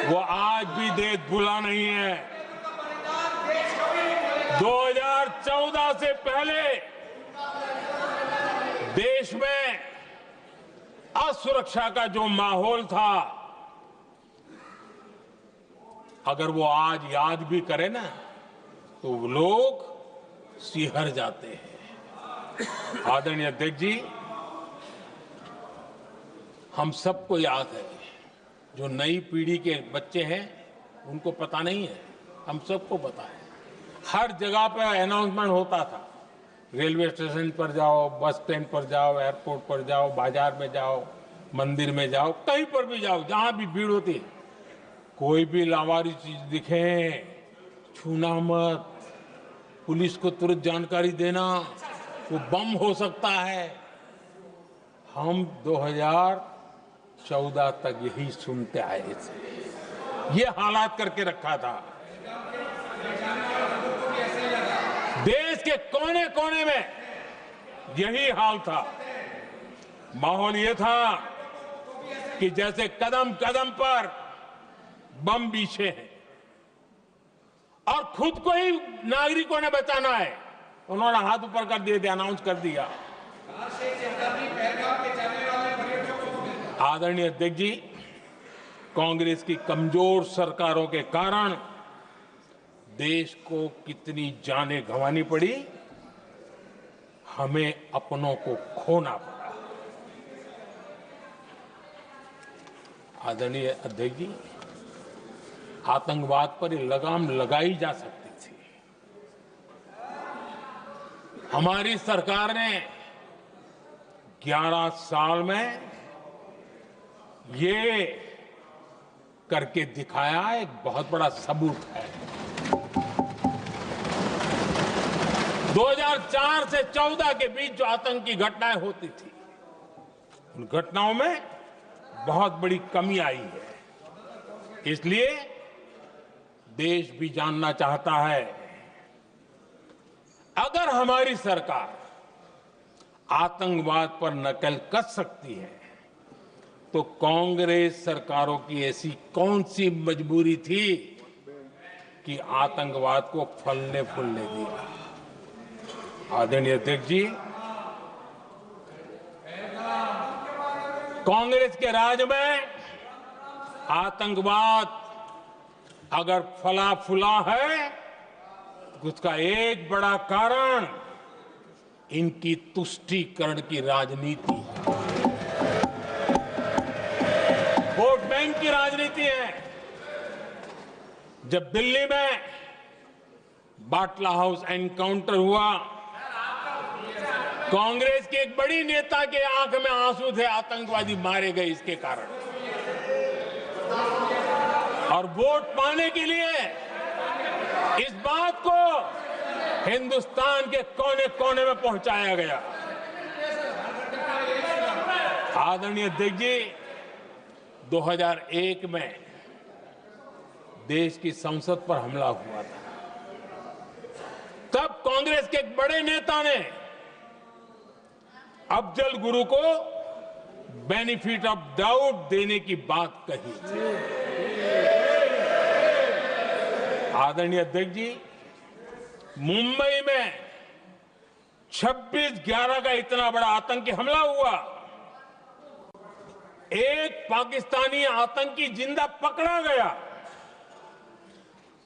वो आज भी देश भूला नहीं है। 2014 से पहले देश में असुरक्षा का जो माहौल था, अगर वो आज याद भी करे ना, तो लोग सिहर जाते हैं। आदरणीय अध्यक्ष जी, हम सबको याद है, जो नई पीढ़ी के बच्चे हैं उनको पता नहीं है, हम सबको पता है। हर जगह पर अनाउंसमेंट होता था, रेलवे स्टेशन पर जाओ, बस स्टैंड पर जाओ, एयरपोर्ट पर जाओ, बाजार में जाओ, मंदिर में जाओ, कहीं पर भी जाओ, जहां भी भीड़ होती है, कोई भी लावारिस चीज दिखे छूना मत, पुलिस को तुरंत जानकारी देना, वो बम हो सकता है। हम 2014 तक यही सुनते आए थे, ये हालात करके रखा था। देश के कोने कोने में यही हाल था। माहौल ये था कि जैसे कदम कदम पर बम बिछे हैं और खुद को ही नागरिकों ने बचाना है, उन्होंने हाथ ऊपर कर दिए थे, अनाउंस कर दिया। आदरणीय अध्यक्ष जी, कांग्रेस की कमजोर सरकारों के कारण देश को कितनी जानें गंवानी पड़ी, हमें अपनों को खोना पड़ा। आदरणीय अध्यक्ष जी, आतंकवाद पर ये लगाम लगाई जा सकती थी। हमारी सरकार ने 11 साल में ये करके दिखाया, एक बहुत बड़ा सबूत है। 2004 से 14 के बीच जो आतंकी घटनाएं होती थी, उन घटनाओं में बहुत बड़ी कमी आई है। इसलिए देश भी जानना चाहता है, अगर हमारी सरकार आतंकवाद पर नकेल कस सकती है तो कांग्रेस सरकारों की ऐसी कौन सी मजबूरी थी कि आतंकवाद को फलने फूलने दिया। आदरणीय अध्यक्ष जी, कांग्रेस के राज में आतंकवाद अगर फला फूला है तो उसका एक बड़ा कारण इनकी तुष्टीकरण की राजनीति है, वोट बैंक की राजनीति है। जब दिल्ली में बाटला हाउस एनकाउंटर हुआ, कांग्रेस के एक बड़ी नेता के आंख में आंसू थे, आतंकवादी मारे गए इसके कारण। और वोट पाने के लिए इस बात को हिंदुस्तान के कोने कोने में पहुंचाया गया। आदरणीय अध्यक्ष जी, 2001 में देश की संसद पर हमला हुआ था। तब कांग्रेस के एक बड़े नेता ने अफजल गुरु को बेनिफिट ऑफ डाउट देने की बात कही थी। आदरणीय अध्यक्ष जी, मुंबई में 26/11 का इतना बड़ा आतंकी हमला हुआ, एक पाकिस्तानी आतंकी जिंदा पकड़ा गया।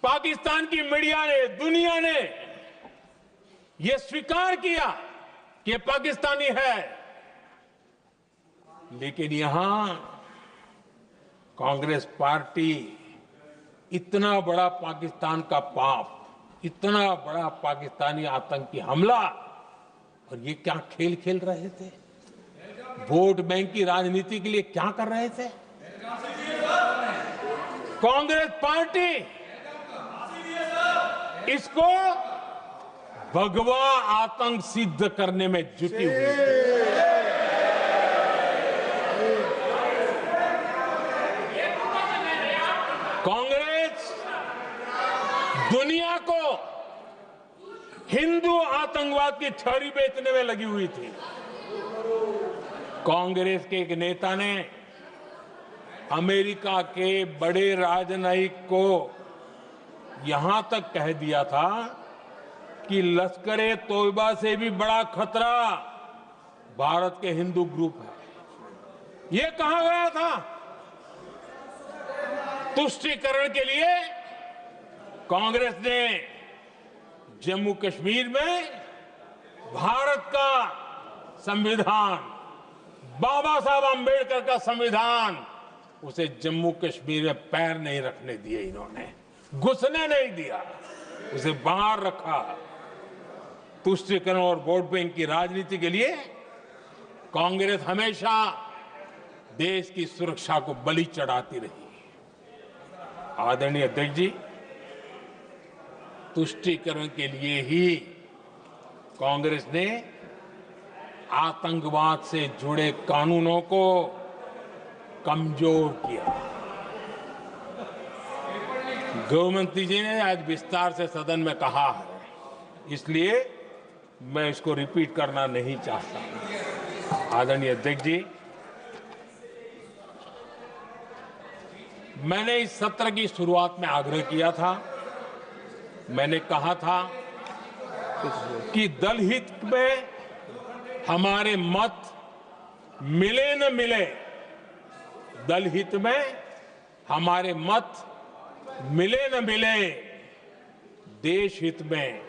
पाकिस्तान की मीडिया ने, दुनिया ने यह स्वीकार किया कि यह पाकिस्तानी है, लेकिन यहां कांग्रेस पार्टी इतना बड़ा पाकिस्तान का पाप, इतना बड़ा पाकिस्तानी आतंकी हमला, और ये क्या खेल खेल रहे थे? वोट बैंक की राजनीति के लिए क्या कर रहे थे? कांग्रेस पार्टी इसको भगवा आतंक सिद्ध करने में जुटी हुई है। कांग्रेस दुनिया को हिंदू आतंकवाद की थ्योरी बेचने में लगी हुई थी। कांग्रेस के एक नेता ने अमेरिका के बड़े राजनयिक को यहां तक कह दिया था कि लश्कर-ए तोयबा से भी बड़ा खतरा भारत के हिंदू ग्रुप है। यह कहा गया था। तुष्टीकरण के लिए कांग्रेस ने जम्मू कश्मीर में भारत का संविधान बाबा साहब आंबेडकर का संविधान, उसे जम्मू कश्मीर में पैर नहीं रखने दिए, इन्होंने घुसने नहीं दिया, उसे बाहर रखा। तुष्टीकरण और वोट बैंक की राजनीति के लिए कांग्रेस हमेशा देश की सुरक्षा को बलि चढ़ाती रही। आदरणीय अध्यक्ष जी, तुष्टीकरण के लिए ही कांग्रेस ने आतंकवाद से जुड़े कानूनों को कमजोर किया। गृहमंत्री जी ने आज विस्तार से सदन में कहा है, इसलिए मैं इसको रिपीट करना नहीं चाहता। आदरणीय अध्यक्ष जी, मैंने इस सत्र की शुरुआत में आग्रह किया था, मैंने कहा था कि दल हित में हमारे मत मिले न मिले, दल हित में हमारे मत मिले न मिले, देश हित में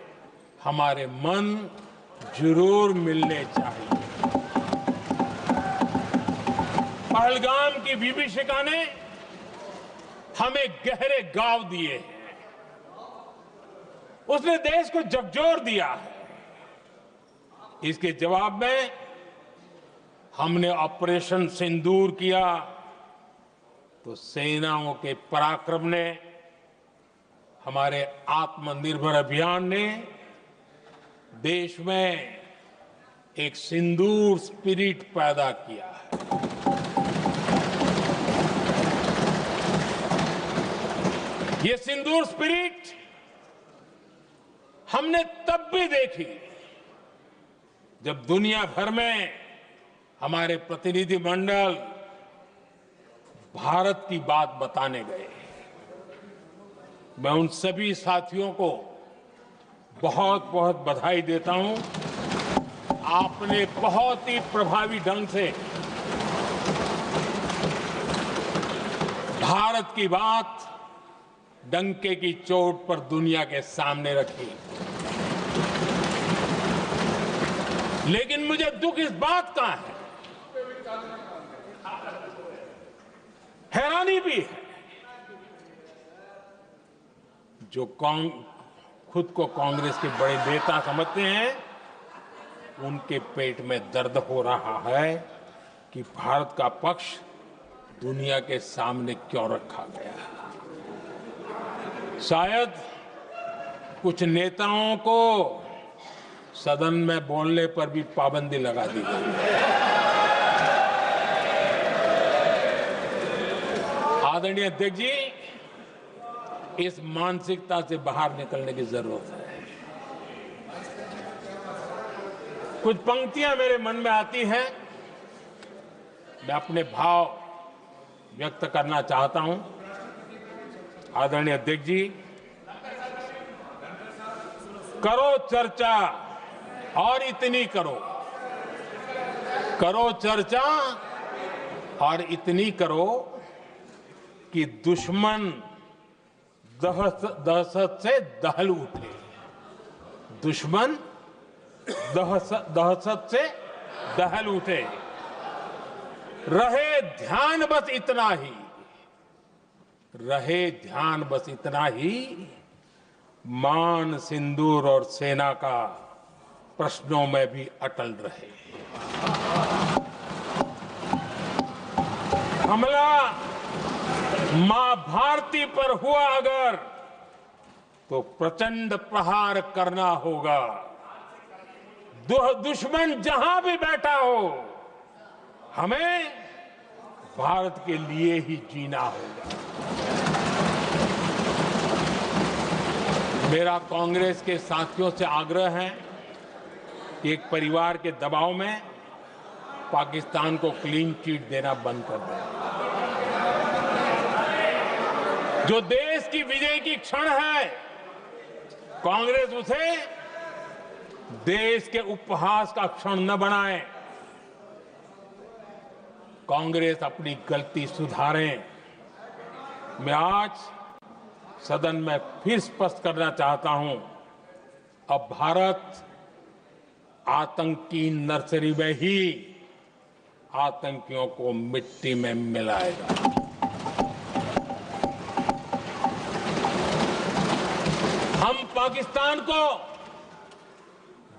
हमारे मन जरूर मिलने चाहिए। पहलगाम की विभीषिका ने हमें गहरे घाव दिए हैं, उसने देश को झकझोर दिया है। इसके जवाब में हमने ऑपरेशन सिंदूर किया तो सेनाओं के पराक्रम ने, हमारे आत्मनिर्भर अभियान ने देश में एक सिंदूर स्पिरिट पैदा किया है। ये सिंदूर स्पिरिट हमने तब भी देखी जब दुनिया भर में हमारे प्रतिनिधि मंडल भारत की बात बताने गए। मैं उन सभी साथियों को बहुत बहुत बधाई देता हूं। आपने बहुत ही प्रभावी ढंग से भारत की बात डंके की चोट पर दुनिया के सामने रखी। लेकिन मुझे दुख इस बात का है, हैरानी भी है, जो खुद को कांग्रेस के बड़े नेता समझते हैं, उनके पेट में दर्द हो रहा है कि भारत का पक्ष दुनिया के सामने क्यों रखा गया है। शायद कुछ नेताओं को सदन में बोलने पर भी पाबंदी लगा दी गई। आदरणीय अध्यक्ष जी, इस मानसिकता से बाहर निकलने की जरूरत है। कुछ पंक्तियां मेरे मन में आती हैं, मैं अपने भाव व्यक्त करना चाहता हूं। आदरणीय अध्यक्ष जी, करो चर्चा और इतनी करो, करो चर्चा और इतनी करो कि दुश्मन दहशत से दहल उठे, दुश्मन दहशत से दहल उठे। रहे ध्यान बस इतना ही, रहे ध्यान बस इतना ही, मान सिंदूर और सेना का प्रश्नों में भी अटल रहे। हमला मां भारती पर हुआ अगर, तो प्रचंड प्रहार करना होगा। दुश्मन जहां भी बैठा हो, हमें भारत के लिए ही जीना होगा। मेरा कांग्रेस के साथियों से आग्रह है कि एक परिवार के दबाव में पाकिस्तान को क्लीन चिट देना बंद कर दें। जो देश की विजय की क्षण है, कांग्रेस उसे देश के उपहास का क्षण न बनाए। कांग्रेस अपनी गलती सुधारें। मैं आज सदन में फिर स्पष्ट करना चाहता हूं, अब भारत आतंक की नर्सरी में ही आतंकियों को मिट्टी में मिलाएगा। हम पाकिस्तान को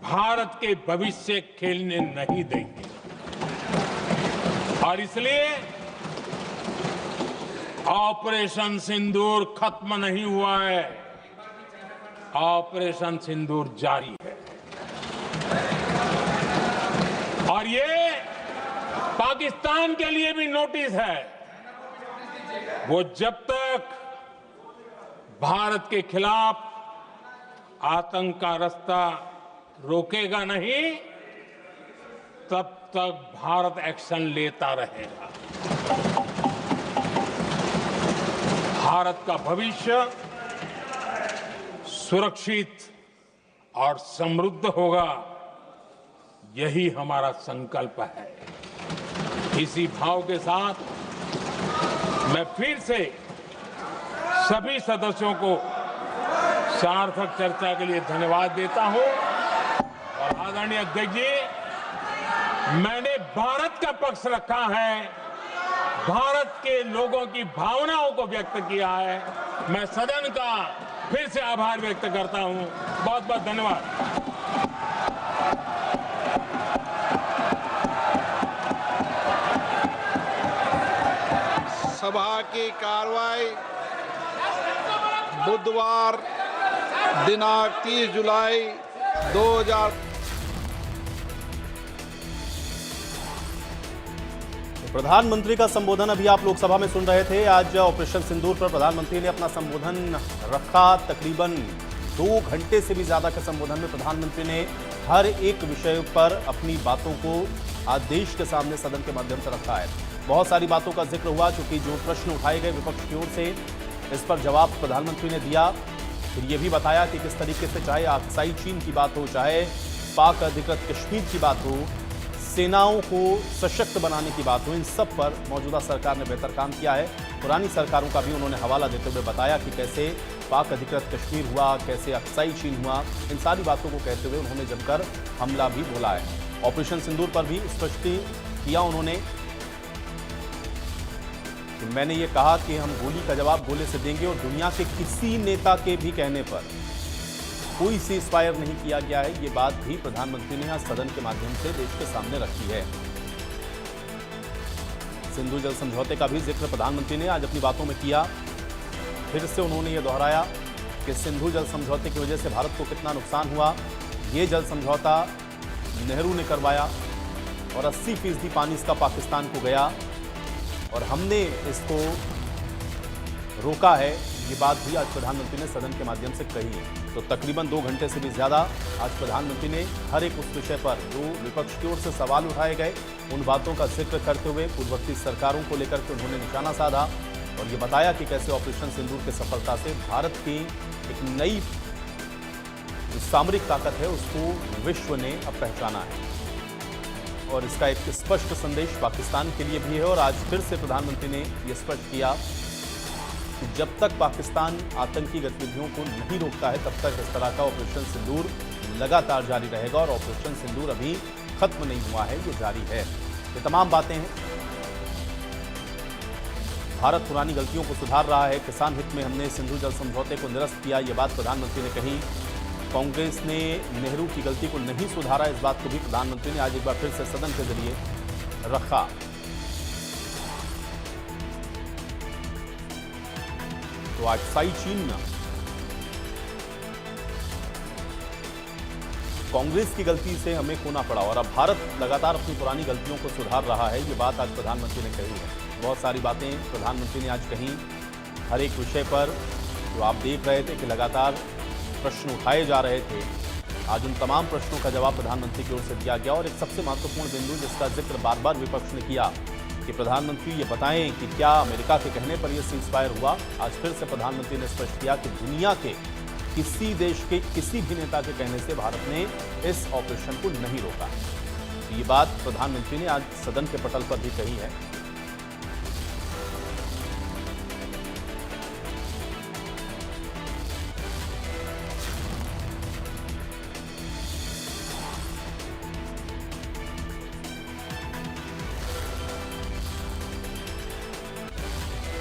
भारत के भविष्य खेलने नहीं देंगे और इसलिए ऑपरेशन सिंदूर खत्म नहीं हुआ है, ऑपरेशन सिंदूर जारी है। और ये पाकिस्तान के लिए भी नोटिस है, वो जब तक भारत के खिलाफ आतंक का रास्ता रोकेगा नहीं, तब तक भारत एक्शन लेता रहेगा। भारत का भविष्य सुरक्षित और समृद्ध होगा, यही हमारा संकल्प है। इसी भाव के साथ मैं फिर से सभी सदस्यों को सार्थक चर्चा के लिए धन्यवाद देता हूं। और आदरणीय अध्यक्ष जी, मैंने भारत का पक्ष रखा है, भारत के लोगों की भावनाओं को व्यक्त किया है। मैं सदन का फिर से आभार व्यक्त करता हूं। बहुत बहुत धन्यवाद। सभा की कार्रवाई बुधवार दिनांक 30 जुलाई 2000। प्रधानमंत्री का संबोधन अभी आप लोकसभा में सुन रहे थे। आज ऑपरेशन सिंदूर पर प्रधानमंत्री ने अपना संबोधन रखा। तकरीबन 2 घंटे से भी ज्यादा के संबोधन में प्रधानमंत्री ने हर एक विषय पर अपनी बातों को आज देश के सामने सदन के माध्यम से रखा है। बहुत सारी बातों का जिक्र हुआ, क्योंकि जो प्रश्न उठाए गए विपक्ष की ओर से, इस पर जवाब प्रधानमंत्री ने दिया। फिर यह भी बताया कि किस तरीके से चाहे आक्साई चीन की बात हो, चाहे पाक अधिकृत कश्मीर की बात हो, सेनाओं को सशक्त बनाने की बात हो, इन सब पर मौजूदा सरकार ने बेहतर काम किया है। पुरानी सरकारों का भी उन्होंने हवाला देते हुए बताया कि कैसे पाक अधिकृत कश्मीर हुआ, कैसे आक्साई चीन हुआ। इन सारी बातों को कहते हुए उन्होंने जमकर हमला भी बोला है। ऑपरेशन सिंदूर पर भी स्पष्ट किया उन्होंने कि मैंने ये कहा कि हम गोली का जवाब गोले से देंगे, और दुनिया के किसी नेता के भी कहने पर कोई सीज़फायर नहीं किया गया है। ये बात भी प्रधानमंत्री ने आज सदन के माध्यम से देश के सामने रखी है। सिंधु जल समझौते का भी जिक्र प्रधानमंत्री ने आज अपनी बातों में किया। फिर से उन्होंने ये दोहराया कि सिंधु जल समझौते की वजह से भारत को कितना नुकसान हुआ। ये जल समझौता नेहरू ने करवाया और 80% पानी इसका पाकिस्तान को गया, और हमने इसको रोका है। ये बात भी आज प्रधानमंत्री ने सदन के माध्यम से कही है। तो तकरीबन 2 घंटे से भी ज़्यादा आज प्रधानमंत्री ने हर एक उस विषय पर जो विपक्ष की ओर से सवाल उठाए गए, उन बातों का जिक्र करते हुए पूर्ववर्ती सरकारों को लेकर के उन्होंने निशाना साधा और ये बताया कि कैसे ऑपरेशन सिंदूर की सफलता से भारत की एक नई जो सामरिक ताकत है उसको विश्व ने अब पहचाना है। और इसका एक स्पष्ट संदेश पाकिस्तान के लिए भी है। और आज फिर से प्रधानमंत्री ने यह स्पष्ट किया कि जब तक पाकिस्तान आतंकी गतिविधियों को नहीं रोकता है, तब तक इस तरह का ऑपरेशन सिंदूर लगातार जारी रहेगा। और ऑपरेशन सिंदूर अभी खत्म नहीं हुआ है, ये जारी है। ये तमाम बातें हैं। भारत पुरानी गलतियों को सुधार रहा है। किसान हित में हमने सिंधु जल समझौते को निरस्त किया, ये बात प्रधानमंत्री ने कही। कांग्रेस ने नेहरू की गलती को नहीं सुधारा, इस बात को भी प्रधानमंत्री ने आज एक बार फिर से सदन के जरिए रखा। तो आक्साई चीन में कांग्रेस की गलती से हमें खोना पड़ा और अब भारत लगातार अपनी पुरानी गलतियों को सुधार रहा है, ये बात आज प्रधानमंत्री ने कही है। बहुत सारी बातें प्रधानमंत्री ने आज कही हर एक विषय पर। जो आप देख रहे थे कि लगातार प्रश्न उठाए जा रहे थे, आज उन तमाम प्रश्नों का जवाब प्रधानमंत्री की ओर से दिया गया। और एक सबसे महत्वपूर्ण बिंदु जिसका जिक्र बार बार विपक्ष ने किया कि प्रधानमंत्री ये बताएं कि क्या अमेरिका के कहने पर यह सीज़फायर हुआ। आज फिर से प्रधानमंत्री ने स्पष्ट किया कि दुनिया के किसी देश के किसी भी नेता के कहने से भारत ने इस ऑपरेशन को नहीं रोका। ये बात प्रधानमंत्री ने आज सदन के पटल पर भी कही है।